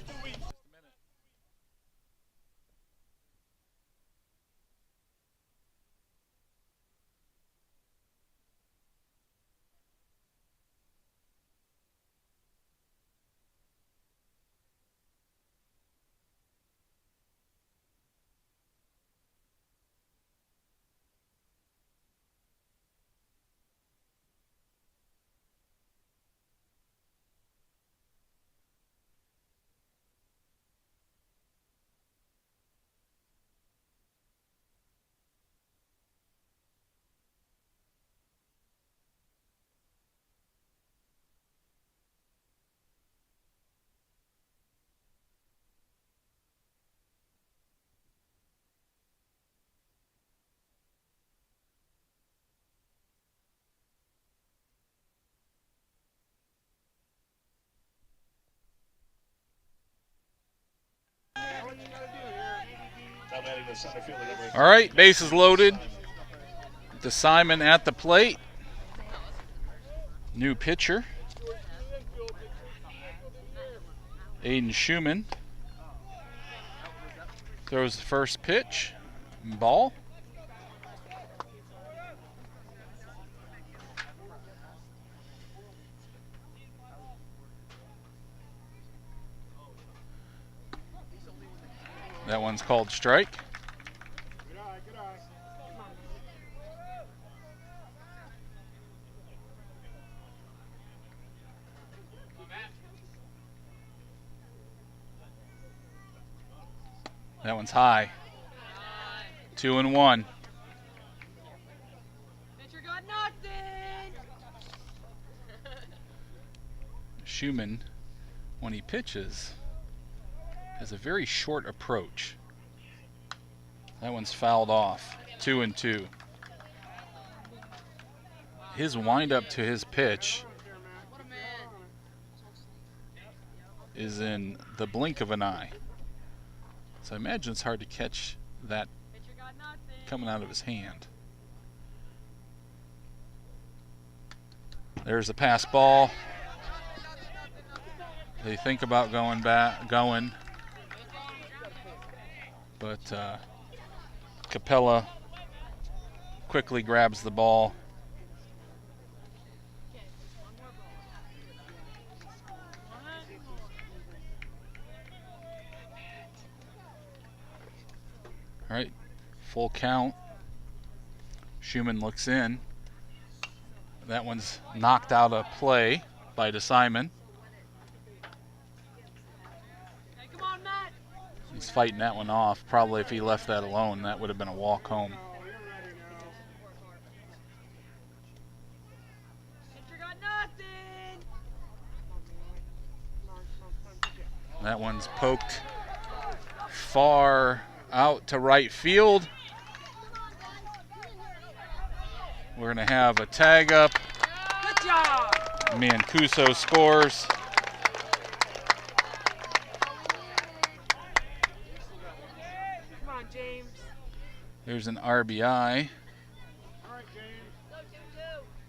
All right, bases loaded. DeSimon at the plate. New pitcher, Aiden Schumann. Throws the first pitch. Ball. That one's called strike. Good eye, good eye. That one's high. 2-1. Pitcher got knocked in. Schumann, when he pitches, has a very short approach. That one's fouled off. 2-2. His windup to his pitch is in the blink of an eye. So I imagine it's hard to catch that coming out of his hand. There's a pass ball. They think about going, but Capella quickly grabs the ball. All right, full count. Schumann looks in. That one's knocked out of play by DeSimon. Hey, come on, Matt. He's fighting that one off. Probably if he left that alone, that would have been a walk home. Oh, you're ready now. Pitcher got knocked in. That one's poked far out to right field. We're going to have a tag up. Good job. Mancuso scores. Come on, James. There's an RBI All right, James.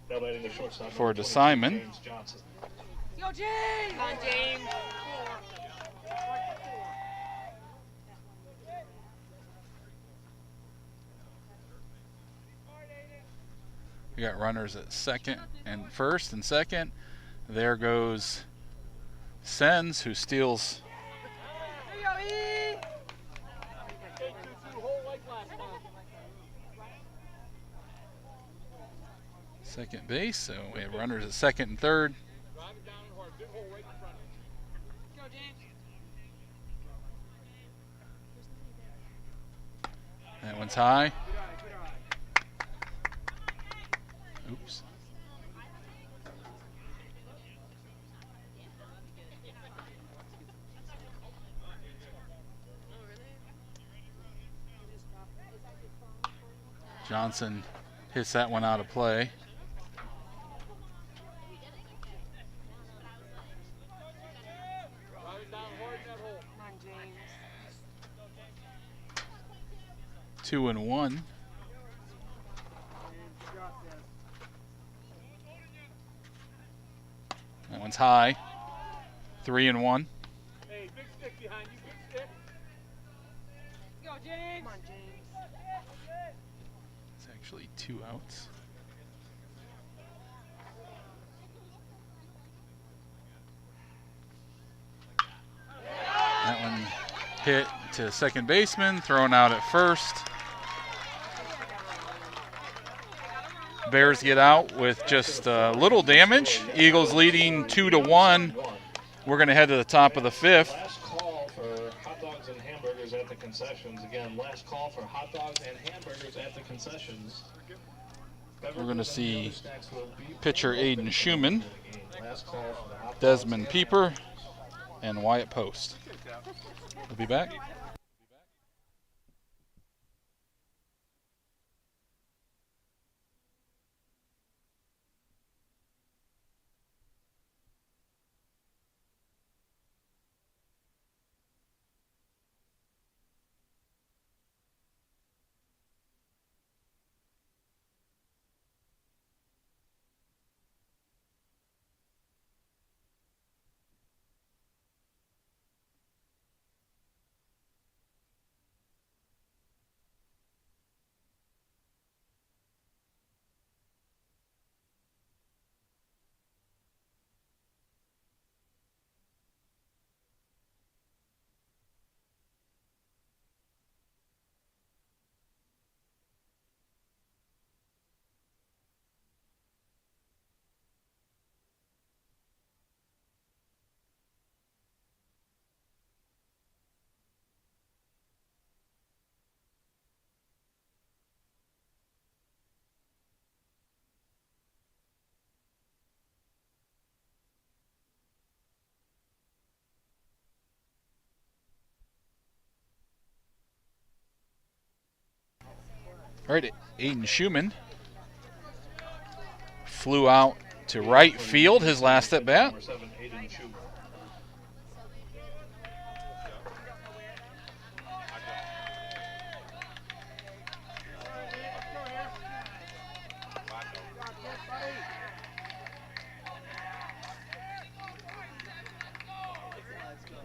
Now batting the shortstop, for number 22, DeSimon. James Johnson. Go, James. Come on, James. We got runners at second and first and second. There goes Sens, who steals second base. So we have runners at second and third. That one's high. Oops. Johnson hits that one out of play. Two and one. That one's high. 3 and 1. Hey, big stick behind you, big stick. Go, James. Come on, James. It's actually 2 outs. That one hit to second baseman, thrown out at first. Bears get out with just little damage. Eagles leading 2-1. We're going to head to the top of the 5th. Last call for hot dogs and hamburgers at the concessions. Again, last call for hot dogs and hamburgers at the concessions. We're going to see pitcher Aiden Schumann, Desmond Pieper, and Wyatt Post. We'll be back. All right, Aiden Schumann flew out to right field his last at bat.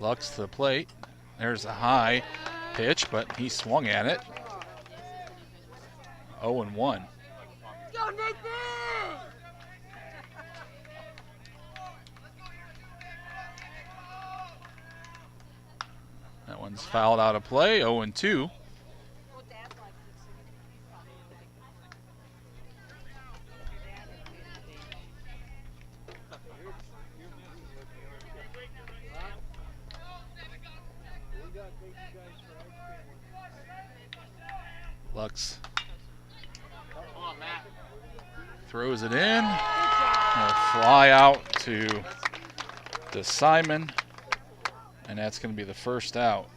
Lux to the plate. There's a high pitch, but he swung at it. 0-1. Go, Nathan! That one's fouled out of play. 0-2. Lux throws it in. A fly out to Simon, and that's going to be the first out.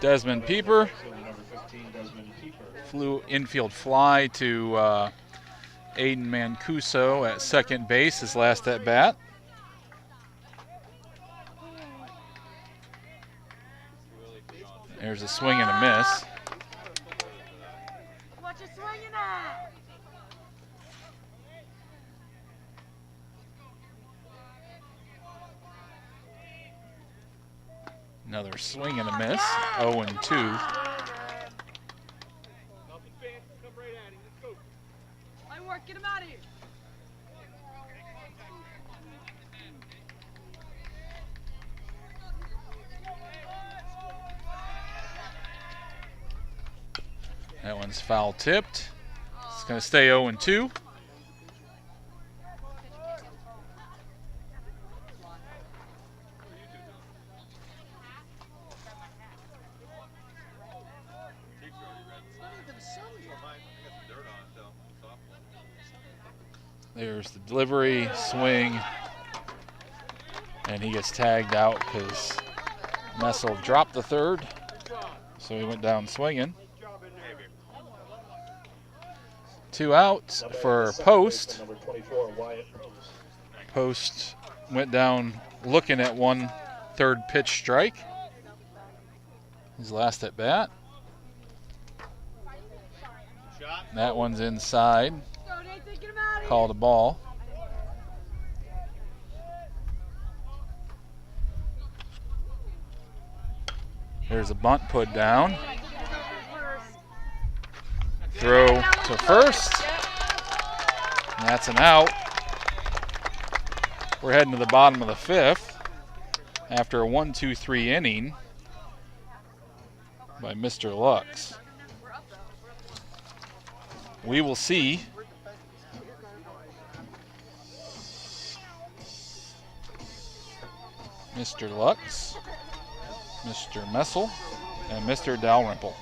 Desmond Pieper flew infield fly to Aiden Mancuso at second base, his last at bat. There's a swing and a miss. What you swinging at? Another swing and a miss. 0-2. work. Get him out of here. That one's foul tipped. It's going to stay 0-2. There's the delivery, swing, and he gets tagged out because Messel dropped the third, so he went down swinging. 2 outs for Post. Number 24, Wyatt Post went down looking at 1/3 pitch strike. His last at bat. That one's inside. Go, Nathan. Get him out of here. Called a ball. There's a bunt put down. Throw to first. And that's an out. We're heading to the bottom of the 5th after a 1-2-3 inning by Mr. Lux. We will see Mr. Lux, Mr. Messel, and Mr. Dalrymple.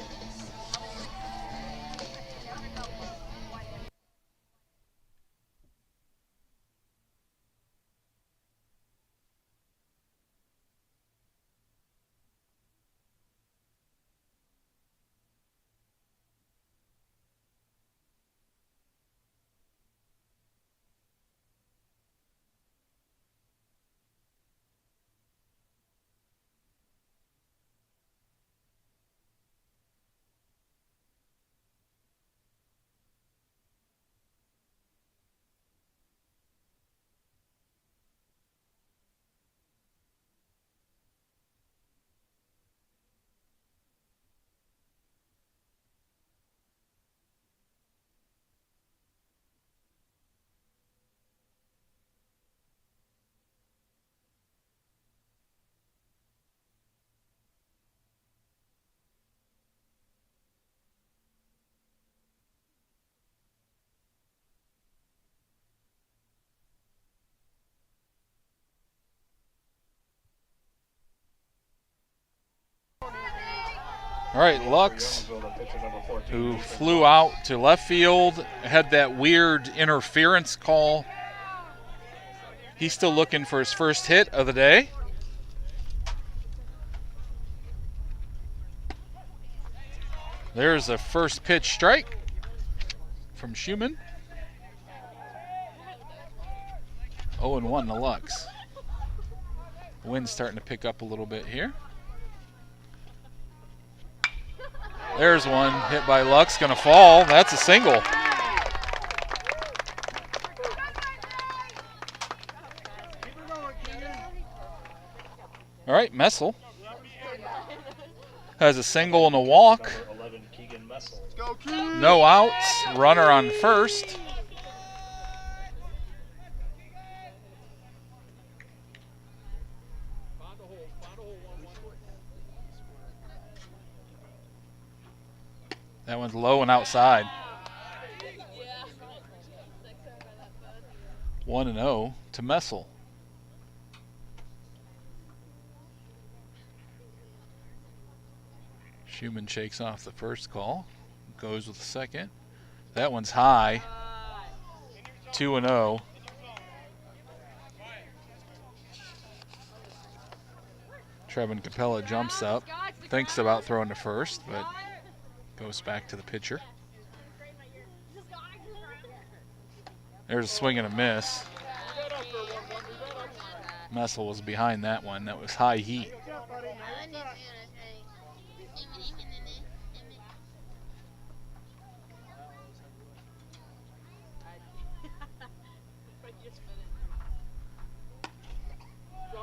All right, Lux, who flew out to left field, had that weird interference call. He's still looking for his first hit of the day. There's a first pitch strike from Schumann. 0-1 to Lux. Wind's starting to pick up a little bit here. There's one hit by Lux, gonna fall. That's a single. All right, Messel has a single and a walk. 11, Keegan Messel. No outs. Runner on first. That one's low and outside. 1-0 to Messel. Schumann shakes off the first call, goes with the second. That one's high. 2-0. Trevin Capella jumps up, thinks about throwing to first, but goes back to the pitcher. There's a swing and a miss. Messel was behind that one. That was high heat.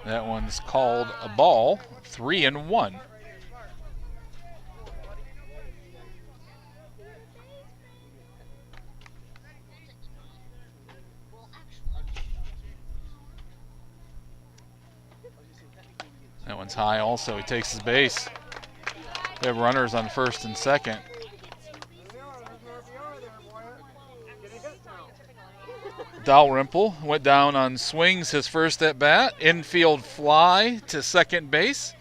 That one's called a ball. 3-1. one's high also. He takes his base. They have runners on first and second. Dalrymple went down on swings his first at bat. Infield fly to second base.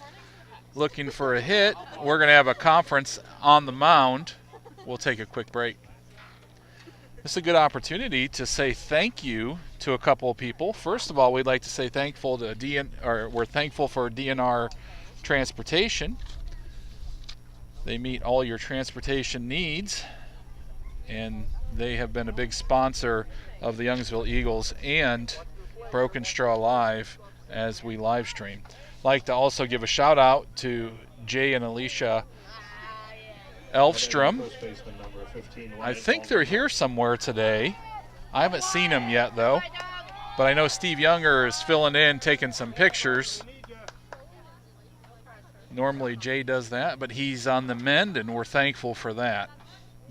Looking for a hit. We're going to have a conference on the mound. We'll take a quick break. This is a good opportunity to say thank you to a couple of people. First of all, we'd like to say thankful to we're thankful for DNR Transportation. They meet all your transportation needs, and they have been a big sponsor of the Youngsville Eagles and Broken Straw Live as we live stream. Like to also give a shout out to Jay and Alicia Elfstrom. I think they're here somewhere today. I haven't seen them yet though, but I know Steve Younger is filling in, taking some pictures. Normally Jay does that, but he's on the mend and we're thankful for that.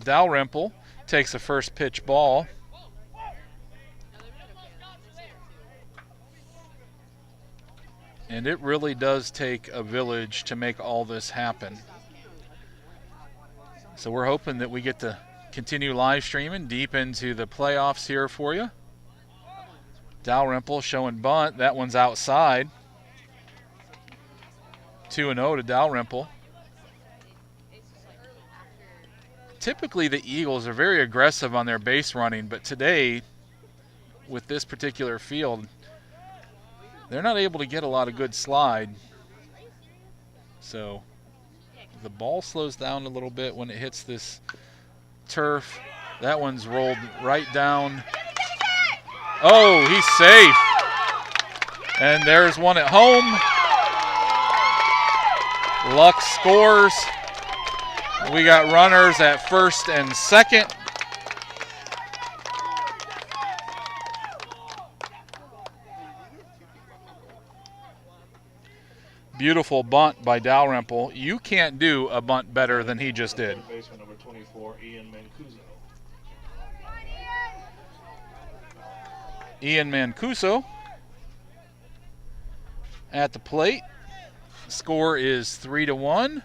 Dalrymple takes a first pitch ball. And it really does take a village to make all this happen. So we're hoping that we get to continue live streaming deep into the playoffs here for you. Dalrymple showing bunt. That one's outside. 2-0 to Dalrymple. Typically the Eagles are very aggressive on their base running, but today with this particular field, they're not able to get a lot of good slide. So the ball slows down a little bit when it hits this turf. That one's rolled right down. Oh, he's safe. And there's one at home. Luck scores. We got runners at first and second. Beautiful bunt by Dalrymple. You can't do a bunt better than he just did. Baseman number 24, Ian Mancuso. Ian Mancuso at the plate. Score is 3-1.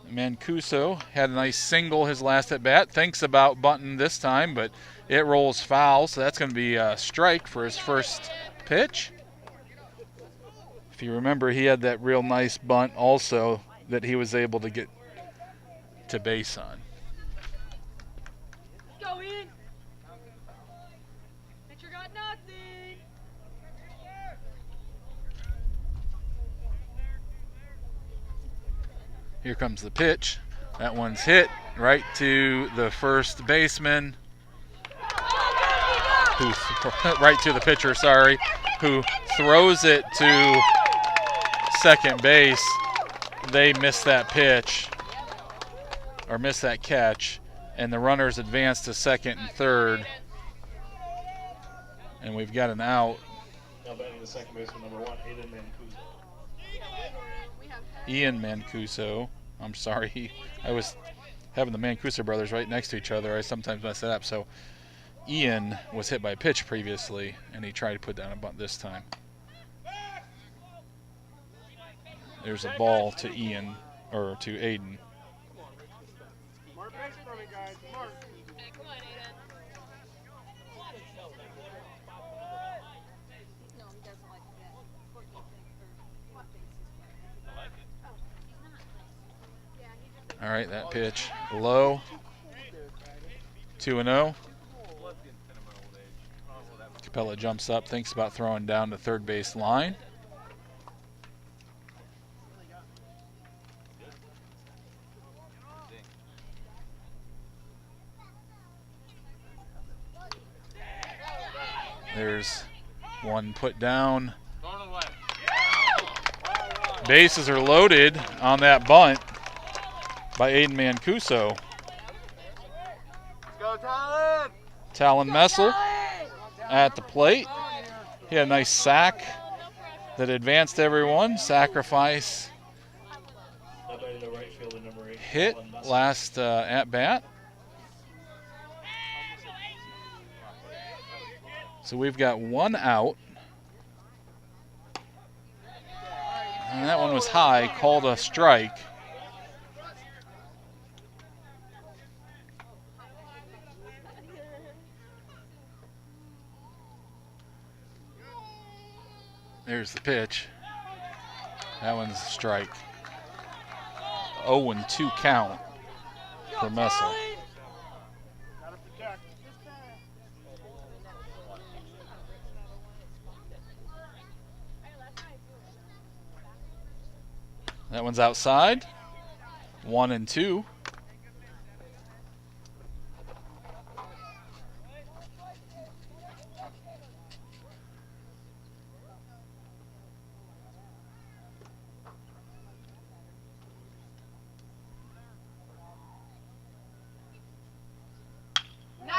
Mancuso had a nice single his last at bat. Thinks about bunting this time, but it rolls foul, so that's going to be a strike for his first pitch. If you remember, he had that real nice bunt also that he was able to get to base on. Go in. Pitcher got nothing. Here comes the pitch. That one's hit right to the first baseman. Right to the pitcher, sorry, who throws it to second base. They missed that pitch, or missed that catch, and the runners advance to second and third. And we've got an out. Now batting the second baseman number 1, Ian Mancuso. Ian Mancuso. I'm sorry. I was having the Mancuso brothers right next to each other. I sometimes mess it up. So Ian was hit by a pitch previously, and he tried to put down a bunt this time. There's a ball to Ian, or to Aiden. Mark base from it, guys. Mark. Come on, Aiden. No, he doesn't like that. What All right, that pitch low. 2-0. Capella jumps up, thinks about throwing down the third base line. There's one put down. Bases are loaded on that bunt by Aiden Mancuso. Go, Talon! Talon Messel at the plate. He had a nice sack that advanced everyone. Sacrifice Now batting the right fielder number 8, hit Alan Messel. last at bat. So we've got one out. was high, called a strike. There's the pitch. That one's a strike. 0-2 count for Messel. Gotta protect. That one's outside. 1-2.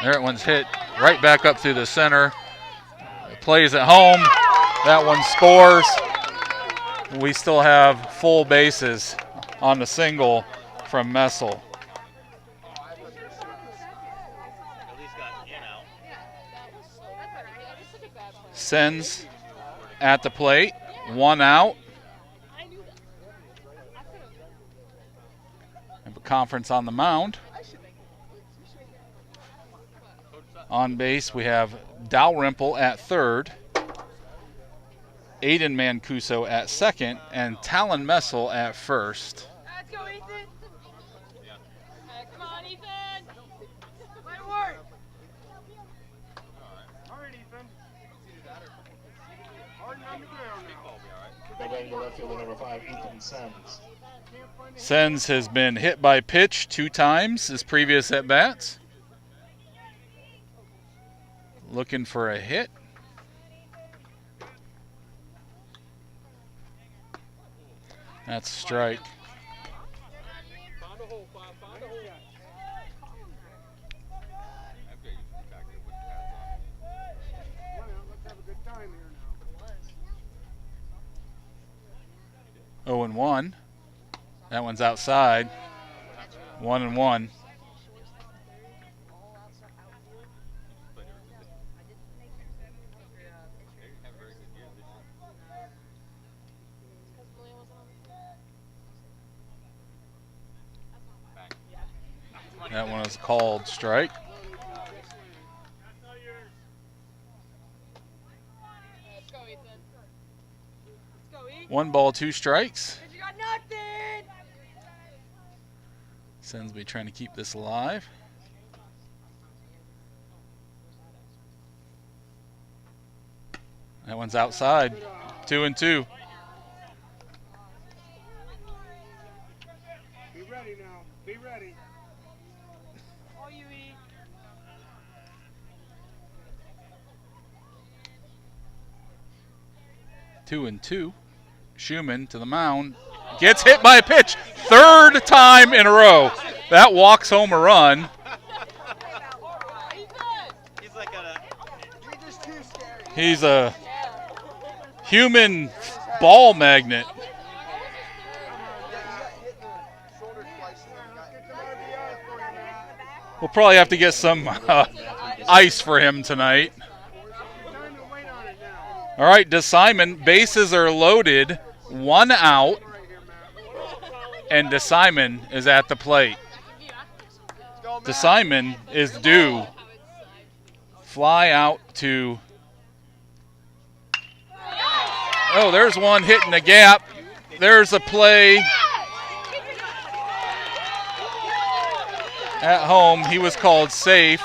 There one's hit right back up through the center. It plays at home. That one scores. We still have full bases on the single from Messel. Sends at the plate. 1 out. Have a conference on the mound. On base, we have Dalrymple at third, Aiden Mancuso at second, and Talon Messel at first. Let's go, Ethan. Come on, Ethan. Way to work. All right, Ethan. Harden on the ground now. They're going to left fielder number 5, Ethan Sens. Sens has been hit by pitch 2 times his previous at-bats. Looking for a hit. That's a strike. Let's have a good time here now. 0-1. That one's outside. 1-1. That one is called strike. Let's go, Ethan. Let's go, Ethan. 1 ball, 2 strikes. You got nothing. Sends me trying to keep this alive. That one's outside. 2-2. Be ready now. Be ready. All you eat. 2-2. Schumann to the mound. Gets hit by a pitch. 3rd time in a row. That walks home a run. He's a human ball magnet. We'll probably have to get some ice for him tonight. Time to wait on it now. All right, DeSimon, bases are loaded, 1 out, and DeSimon is at the plate. DeSimon is due. Fly out to... Oh, there's one hitting the gap. There's a play at home. He was called safe.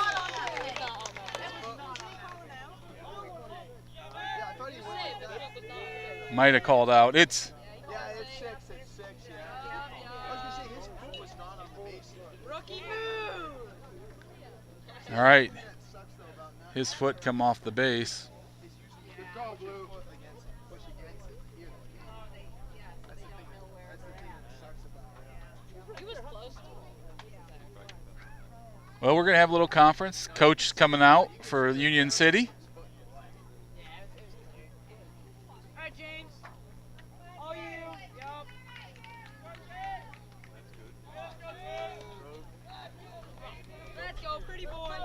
Might have called out. It's Yeah, it's 6, yeah. I was going to say, his foot was not on the base. Rookie move. all right. That sucks, though, about not His foot come off the base. Good call, Blue. push against it. Here. That's the thing that sucks about it. He was close to Well, we're going to have a little conference. Coach coming out for Union City. All right, James. All you. Yup. Let's go, pretty boy.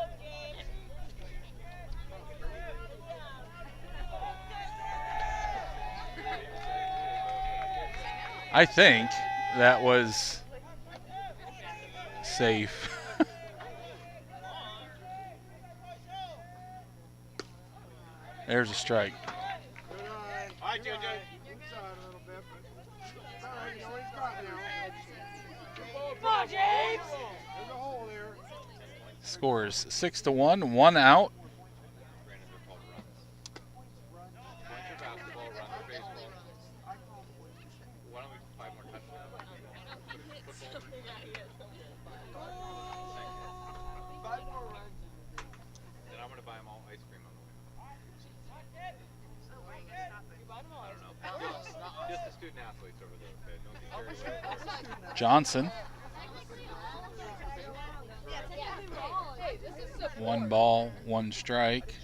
I think that was safe. There's a strike. Good eye. All right, JJ. Inside a little bit, but it's all right. You know what he's got now. Come on, James. There's a hole there. Scores 6-1, 1 out. Johnson. 1 ball, 1 strike.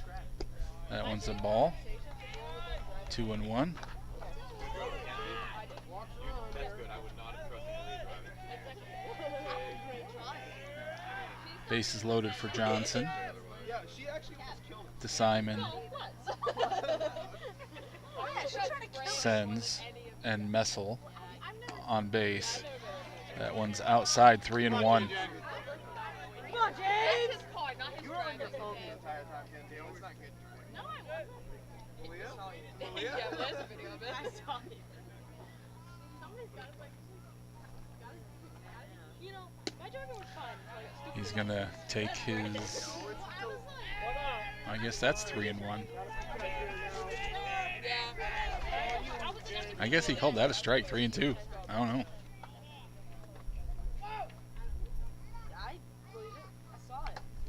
That one's a ball. 2-1. Bases loaded for Johnson. To Simon. Sens and Messel on base. That one's outside, 3-1. Come on, James. You were on your phone the entire time, Kenzie. It's not good. No, I wasn't. Malia? Yeah, there's a video of it. I saw it. Somebody's got it, like, you know, my Jordan was fun. Like, He's going to take his, I guess that's 3-1. I guess he called that a strike, 3-2. I don't know.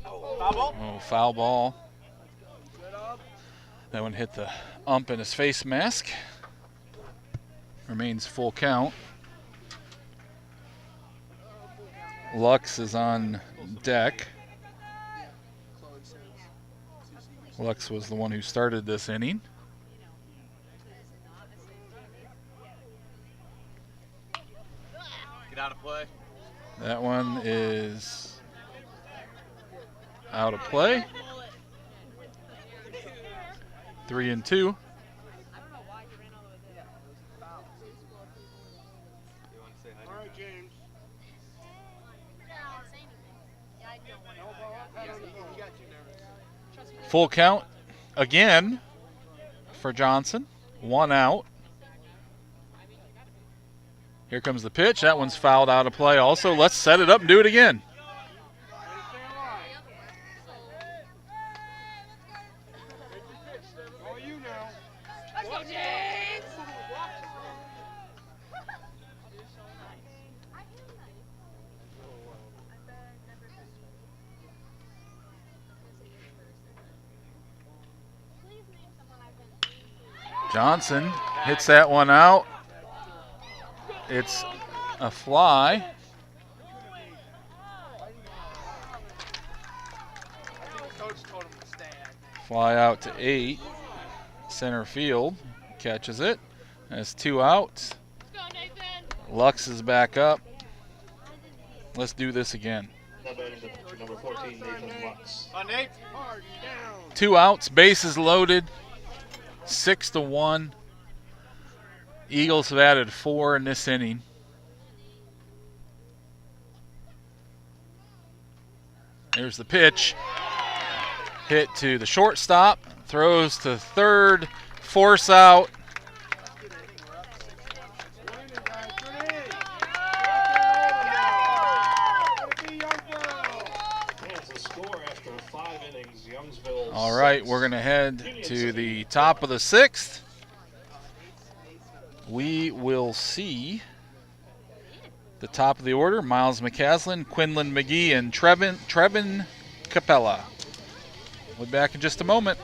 Foul ball? Oh, foul ball. That one hit the ump in his face mask. Remains full count. Lux is on deck. Lux was the one who started this inning. Get out of play. That one is out of play. 3-2. All right, James. Full count again for Johnson. 1 out. Here comes the pitch. That one's fouled out of play also. Let's set it up and do it again. All you know. let's go, James! Johnson hits that one out. It's a fly. Coach told him to stay. Fly out to 8. Center field catches it. That's 2 outs. Let's go, Nathan! Lux is back up. Let's do this again. Number 14, Nathan Lux. On Nate. Hard down. 2 outs, bases loaded. 6-1. Eagles have added 4 in this inning. There's the pitch. Hit to the shortstop. Throws to third. Force out. All right, we're going to head to the top of the 6th. We will see the top of the order: Miles McCaslin, Quinlan McGee, and Trevin Capella. We'll be back in just a moment.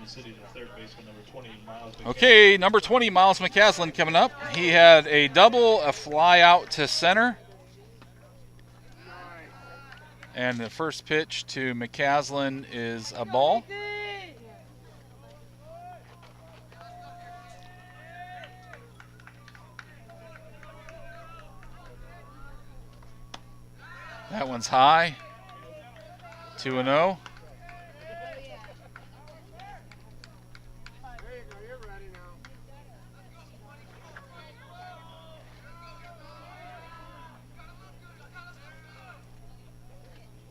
Union City to third baseman number 20, Miles McCaslin. Okay, number 20, Miles McCaslin coming up. He had a double, a fly out to center. And the first pitch to McCaslin is a ball. That one's high. 2-0. There you go. You're ready now.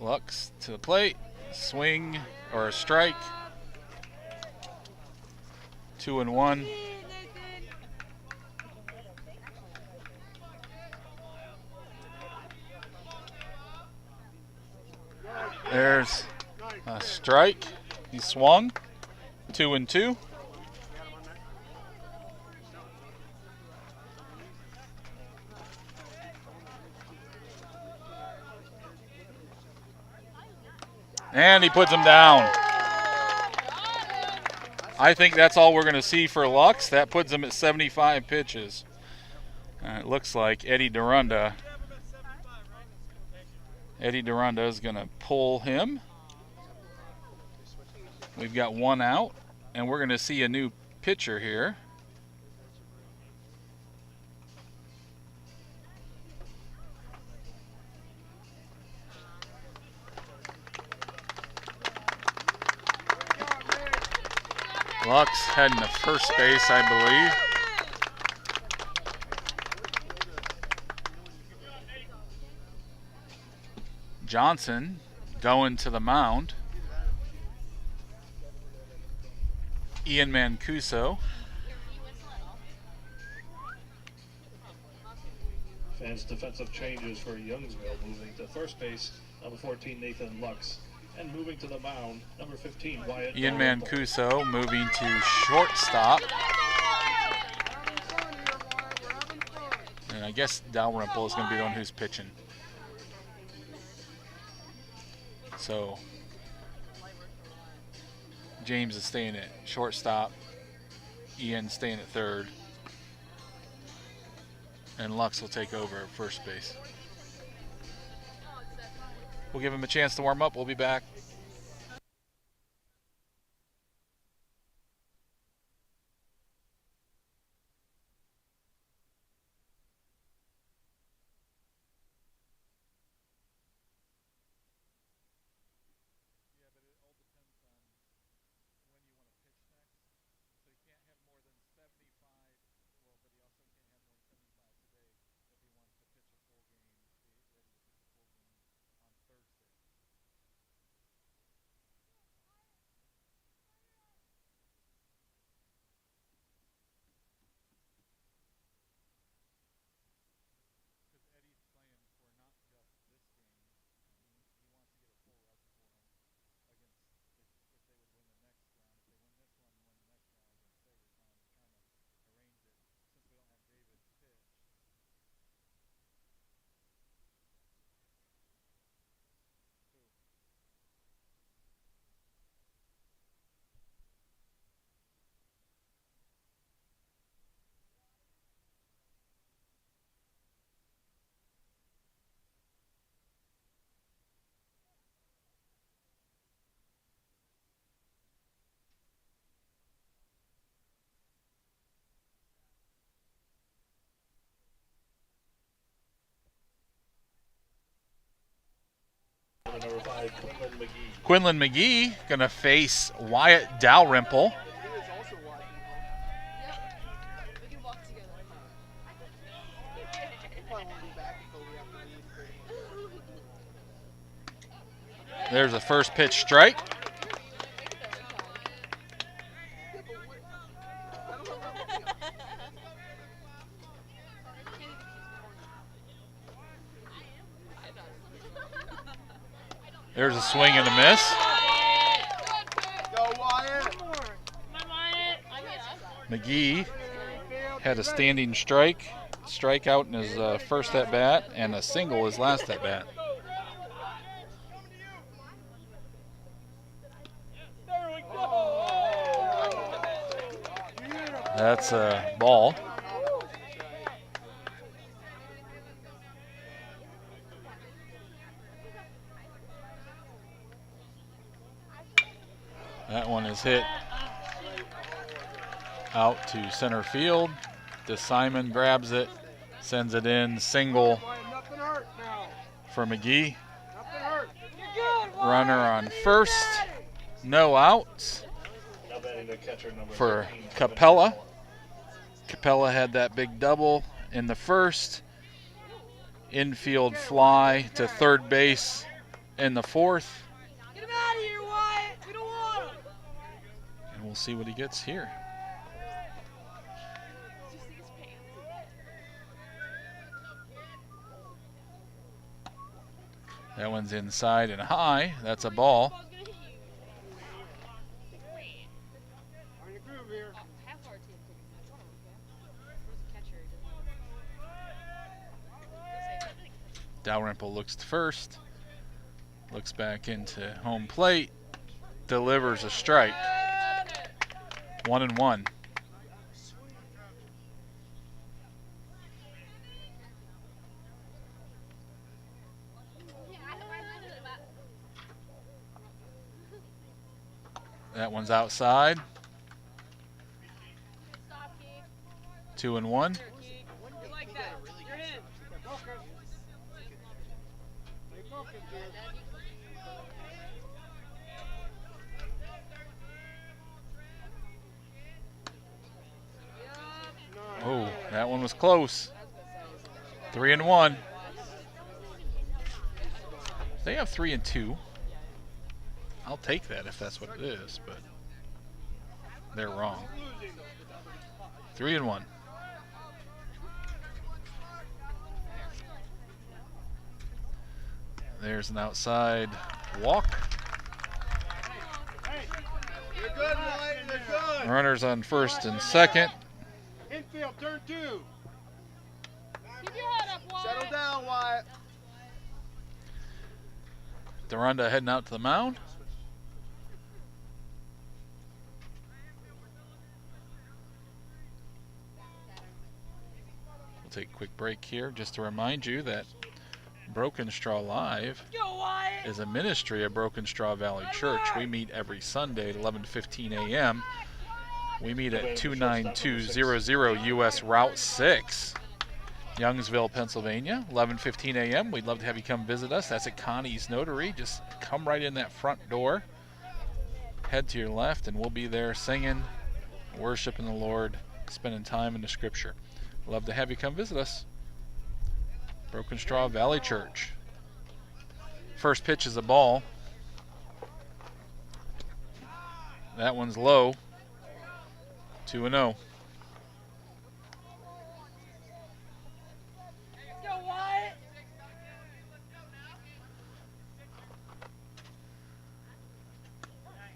Lux to the plate. Swing or a strike. 2-1. There's a strike. He swung. 2-2. And he puts him down. I think that's all we're going to see for Lux. That puts him at 75 pitches. It looks like Eddie Durunda is going to pull him. We've got one out, and we're going to see a new pitcher here. Lux heading to first base, I believe. Johnson going to the mound. Ian Mancuso. Fans defensive changes for Youngsville, moving to first base, number 14, Nathan Lux. And moving to the mound, number 15, Wyatt Ian Dalrymple. Mancuso moving to shortstop. And I guess Dalrymple is going to be the one who's pitching. So James is staying at shortstop. Ian staying at third. And Lux will take over at first base. We'll give him a chance to warm up. We'll be back. Number 5, Quinlan McGee. Quinlan McGee going to face Wyatt Dalrymple. He was also watching. We can walk together. He probably won't be back until we have to leave. There's a first pitch strike. There's a swing and a miss. Go Wyatt. McGee had a standing strikeout in his first at bat, and a single his last at bat. That's a ball. That one is hit out to center field. DeSimon grabs it, sends it in, single Nothing hurt now. for McGee. Nothing hurt. Runner on first, no outs Now batting the catcher, number for 13, Capella. Capella had that big double in the first. Infield fly to third base in the fourth. Get him out of here, Wyatt. We don't want him. And we'll see what he gets here. Did you see his pants? That one's inside and high. That's a ball. Ball's gonna hit you. On your groove here. Half our team took it. Where's the catcher? Dalrymple looks to first. Looks back into home plate. Delivers a strike. 1-1. That one's outside. 2-1. You like that? You're in. Focus. Stay focused here. Oh, that one was close. 3-1. They have 3-2. I'll take that if that's what it is, but they're wrong. 3-1. There's an outside walk. You're good, Wyatt. You're good. Runners on first and second. Infield, turn 2. Keep your head up, Wyatt. Settle down, Wyatt. Duranda heading out to the mound. We'll take a quick break here just to remind you that Broken Straw Live Go, Wyatt. is a ministry of Broken Straw Valley Church. We meet every Sunday at 11:15 a.m. We meet at 29200 US Route 6, Youngsville, Pennsylvania, 11:15 a.m. We'd love to have you come visit us. That's at Connie's Notary. Just come right in that front door, head to your left, and we'll be there singing, worshiping the Lord, spending time in the Scripture. Love to have you come visit us. Broken Straw Valley Church. First pitch is a ball. That one's low. 2-0. Go, Wyatt.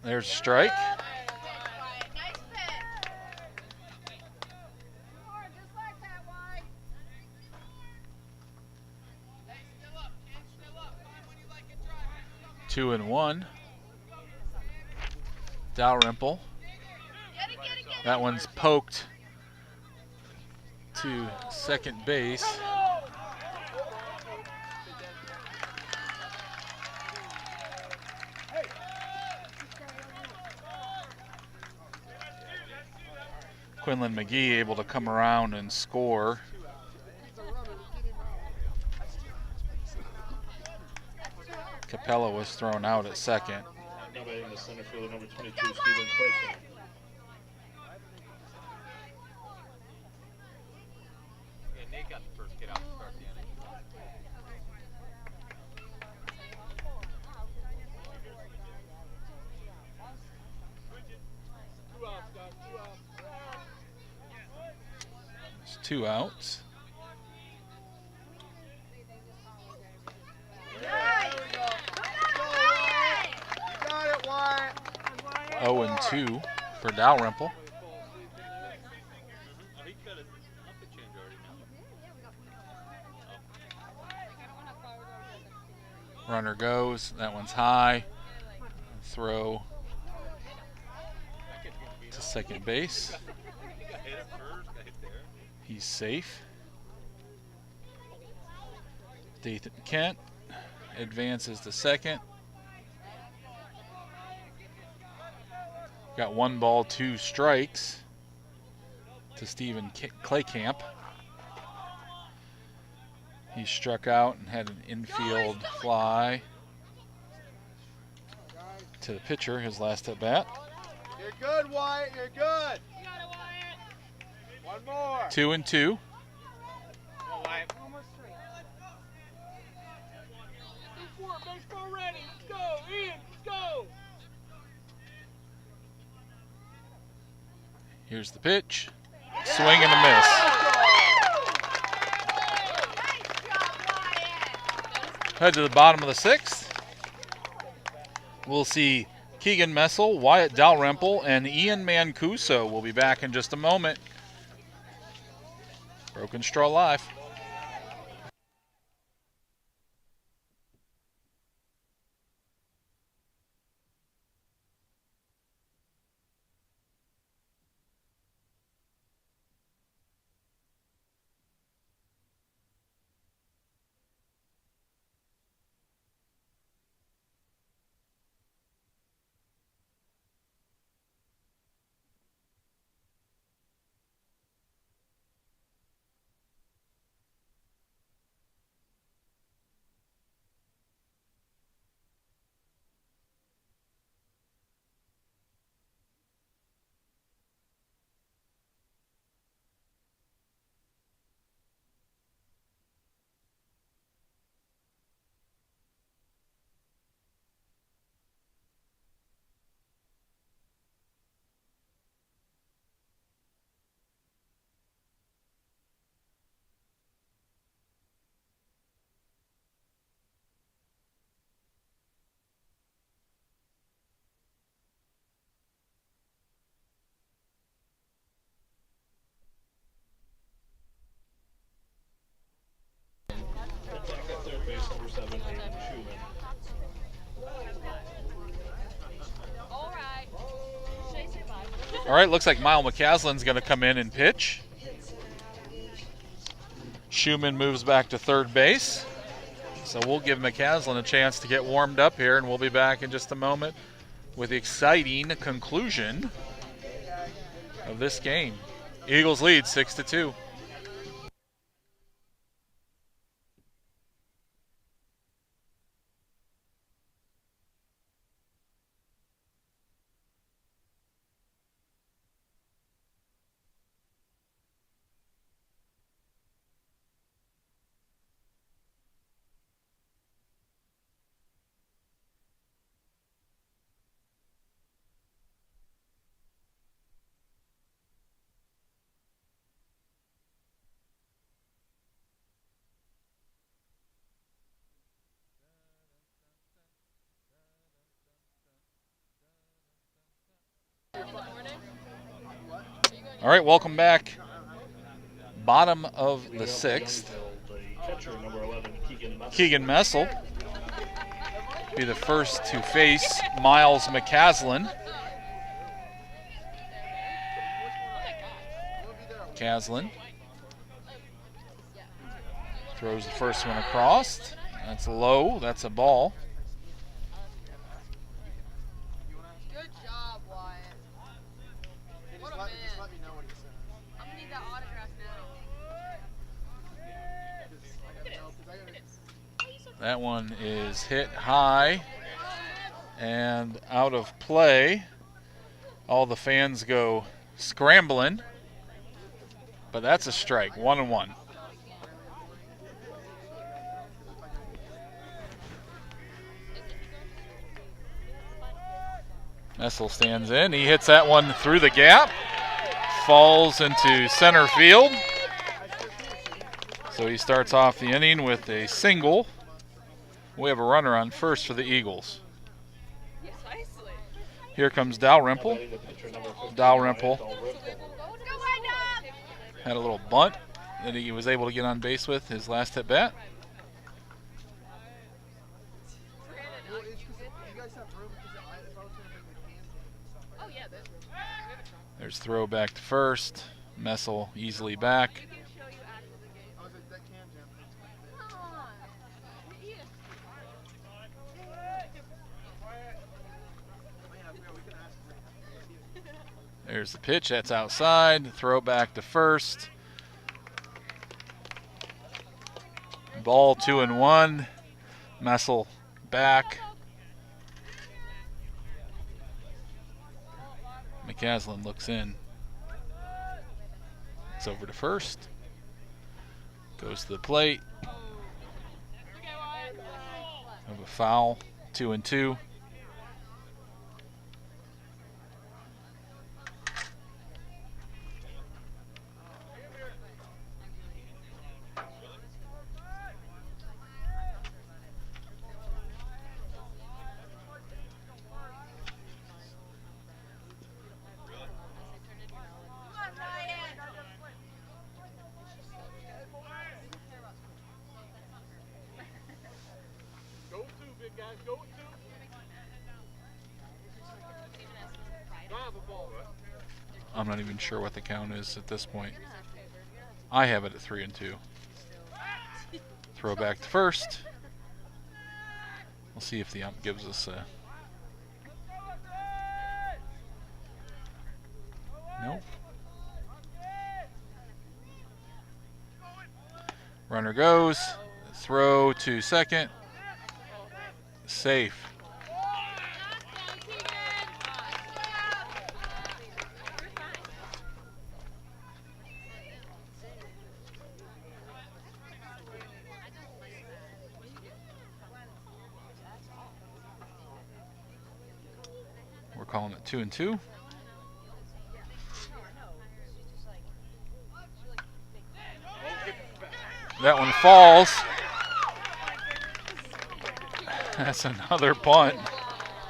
There's a strike. Nice pitch. Just like that, Wyatt. 2-1. Dalrymple. That one's poked to second base. Quinlan McGee able to come around and score. Capella was thrown out at second. Now batting the center fielder, number 22, Stephen Clayton. Yeah, Nate got the first kid out to start the inning. There's 2 outs. You got it, Wyatt. 0-2 for Dalrymple. Oh, he cut his outfit change already now. Runner goes. That one's high. Throw to second base. He got hit hit it first, got hit there. He's safe. D10 Kent advances to second. Got 1 ball, 2 strikes to Stephen Claycamp. He struck out and had an infield fly to the pitcher, his last at bat. You're good, Wyatt. You're good. You got it, Wyatt. One more. 2-2. Almost 3. Baseball ready. Let's go. Ian, let's go. Here's the pitch. Swing and a miss. Head to the bottom of the 6th. We'll see Keegan Messel, Wyatt Dalrymple, and Ian Mancuso will be back in just a moment. Broken Straw Live. Back at third base, number 7, Hayden Schumann. All right. Chase your bike. All right, looks like Mile McCaslin's going to come in and pitch. Schumann moves back to third base. So we'll give McCaslin a chance to get warmed up here, and we'll be back in just a moment with the exciting conclusion of this game. Eagles lead 6-2. All right, welcome back. Bottom of the 6th. The catcher, number 11, Keegan Messel. Keegan Messel be the first to face Miles McCaslin. McCaslin throws the first one across. That's low. That's a ball. Good job, Wyatt. What a man. Just let me know what he says. I'm gonna need that autograph now. That one is hit high and out of play. All the fans go scrambling, but that's a strike. 1-1. Messel stands in. He hits that one through the gap. Falls into center field. So he starts off the inning with a single. We have a runner on first for the Eagles. Here comes Dalrymple. Batting the pitcher, number 15, Dalrymple Wyatt Dalrymple. had a little bunt that he was able to get on base with his last at bat. Well, it's 'cause you guys have room because if I was going to bring the cans in. Oh, yeah, there's room. We have a trunk. There's throw back to first. Messel easily back. Oh, that can jump. We can ask him. There's the pitch. That's outside. Throw back to first. Ball 2-1. Messel back. McCaslin looks in. It's over to first. Goes to the plate. Have a foul. 2-2. Go with two, big guys. Go with two. Drive a ball. I'm not even sure what the count is at this point. I have it at 3-2. Throw back to first. We'll see if the ump gives us a. Nope. Runner goes. Throw to second. Safe. We're calling it 2-2. That one falls. That's another bunt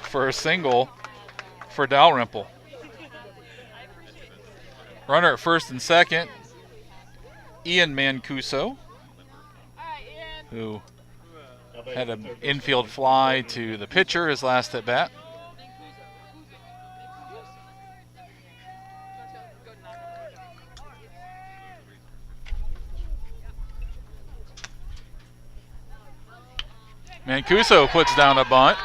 for a single for Dalrymple. Runner at first and second, Ian Mancuso, who had an infield fly to the pitcher his last at bat. Mancuso puts down a bunt.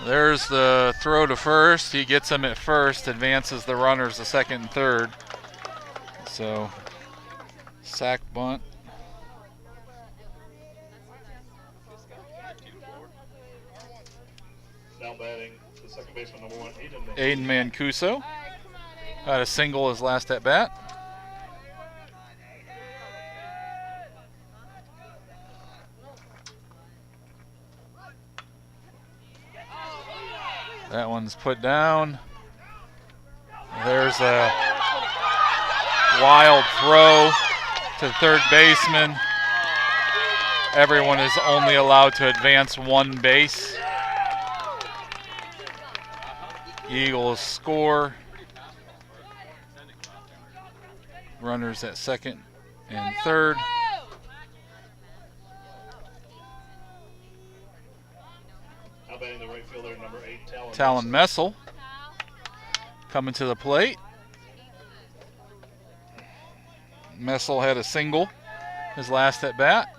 There's the throw to first. He gets him at first, advances the runners to second and third. So, sack bunt. Now batting the second baseman, number 1, Aiden Mancuso had a single his last at bat. That one's put down. There's a wild throw to the third baseman. Everyone is only allowed to advance one base. Eagles score. Runners at second and third. Now batting the right fielder, number 8, Talon Messel coming to the plate. Messel had a single his last at bat.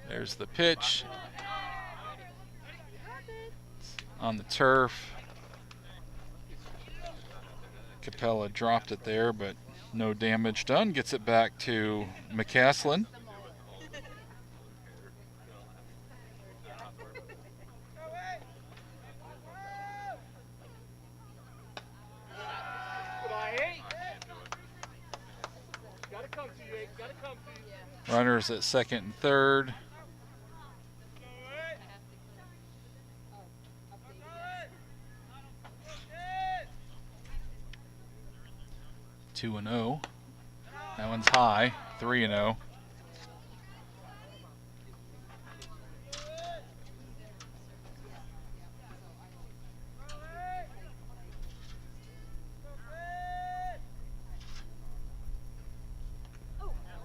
There's the pitch on the turf. Capella dropped it there, but no damage done. Gets it back to McCaslin. Runners at second and third. Two and 0. That one's high. 3-0.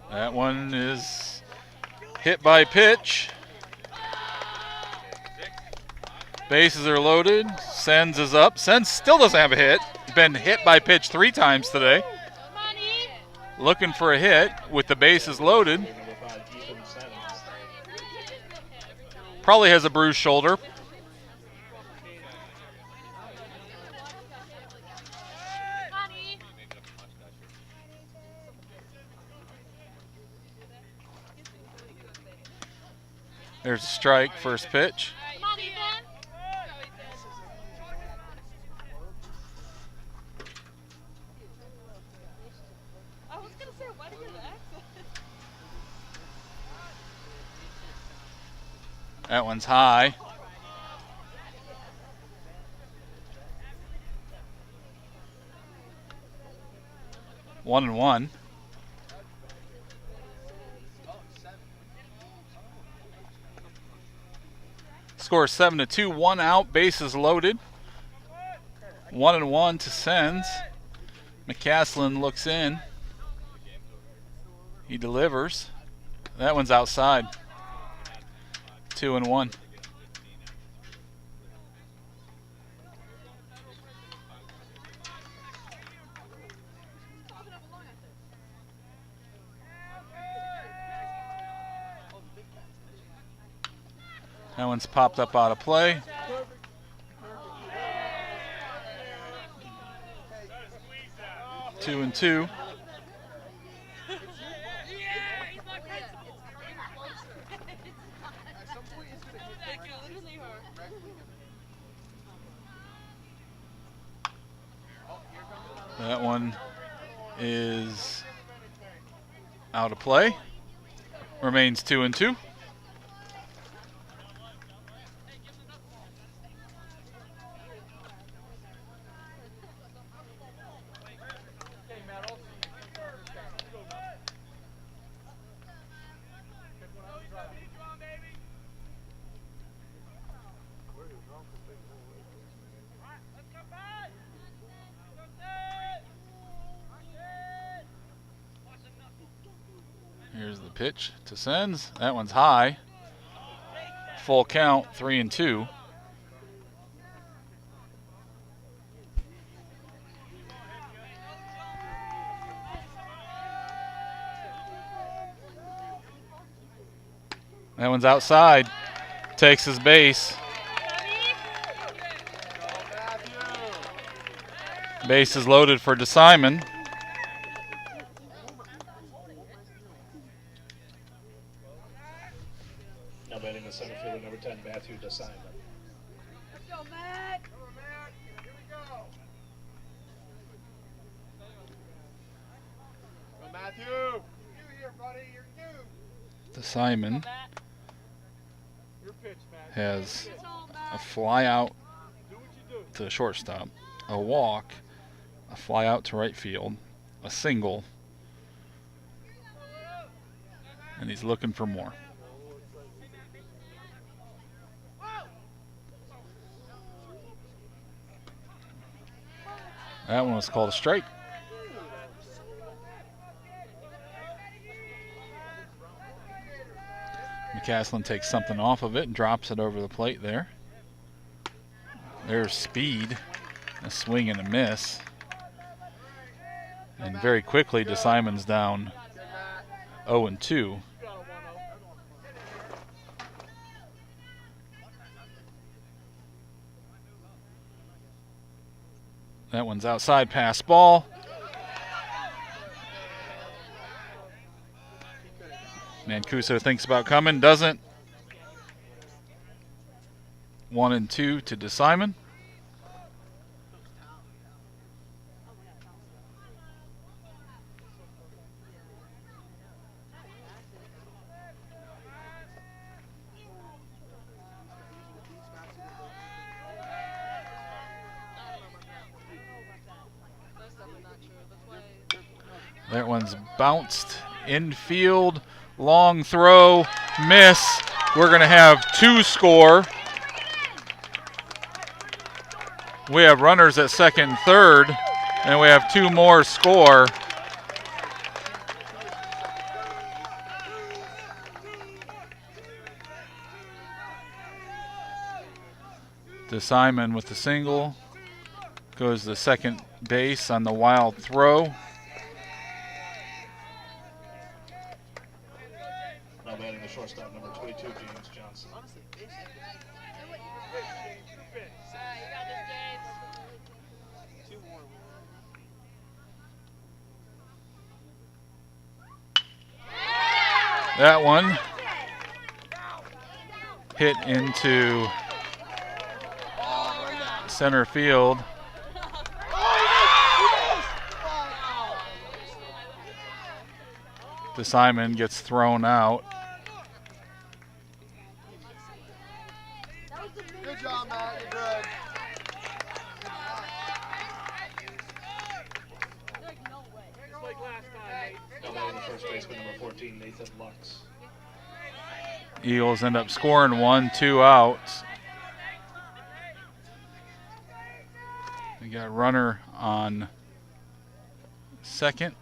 That one is hit by pitch. Bases are loaded. Sens is up. Sens still doesn't have a hit. Been hit by pitch 3 times today. Looking for a hit with the bases loaded. Number 5, Ethan Sens. Probably has a bruised shoulder. There's a strike, first pitch. I was gonna say, why did you accent? That one's high. One and one. Score 7-2, 1 out, bases loaded. 1-1 to Sens. McCaslin looks in. He delivers. That one's outside. 2-1. That one's popped up out of play. Two and two. That one is out of play. Remains 2 and 2. Here's the pitch to Sens. That one's high. Full count, 3 and 2. That one's outside. Takes his base. Base is loaded for DeSimon. Now batting the center fielder, number 10, Matthew DeSimon. Let's go, Matt. Come on, Matt. Here we go. Go, Matthew. You here, buddy. You're new. DeSimon Your pitch, Matt. has a fly out Do what you do. to the shortstop, a walk, a fly out to right field, a single, and he's looking for more. That one was called a strike. McCaslin takes something off of it and drops it over the plate there. There's speed, a swing and a miss. And very quickly, DeSimon's down 0 and 2. That one's outside, pass ball. Mancuso thinks about coming, doesn't. 1 and 2 to DeSimon. That one's bounced infield, long throw, miss. We're going to have 2 score. We have runners at second and third, and we have 2 more score. To Simon with the single. Goes to second base on the wild throw. Now batting the shortstop, number 22, James Johnson. That one hit into center field. To Simon, gets thrown out. Good job, Matt. You're good. Now batting the first baseman, number 14, Nathan Lux. Eagles end up scoring 1, 2 outs. We got a runner on second.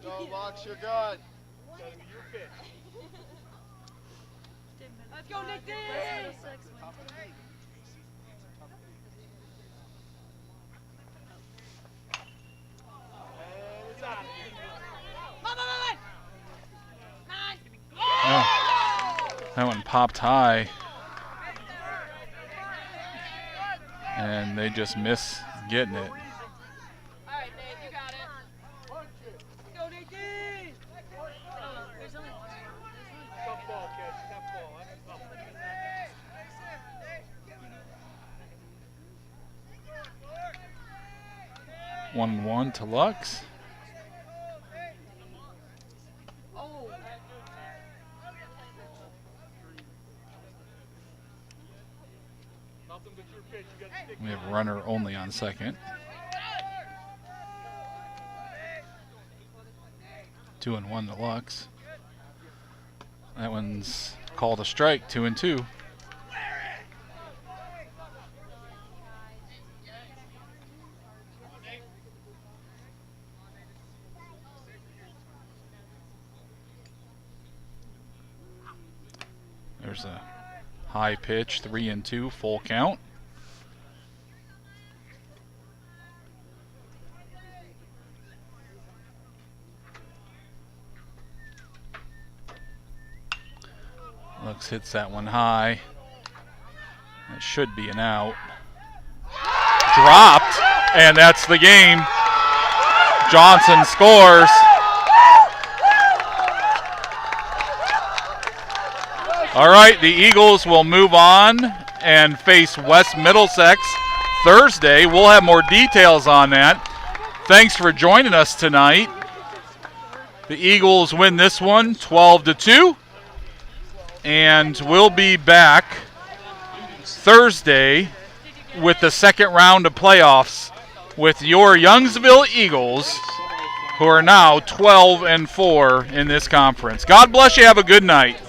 Go, Lux, you're good. Let's go, Nick D! Oh, that one popped high. And they just miss getting it. Alright, Nate, you got it. Let's go, Nick D! There's only one. Tough ball, kid. Tough ball. That's tough. 1-1 to Lux. Oh. Nothing but your pitch. You got to stick. We have runner only on second. 2-1 to Lux. That one's called a strike, 2-2. There's a high pitch, 3-2, full count. Lux hits that one high. That should be an out. Dropped, and that's the game. Johnson scores. All right, the Eagles will move on and face West Middlesex Thursday. We'll have more details on that. Thanks for joining us tonight. The Eagles win this one 12-2. And we'll be back Thursday with the second round of playoffs with your Youngsville Eagles, who are now 12-4 in this conference. God bless you. Have a good night.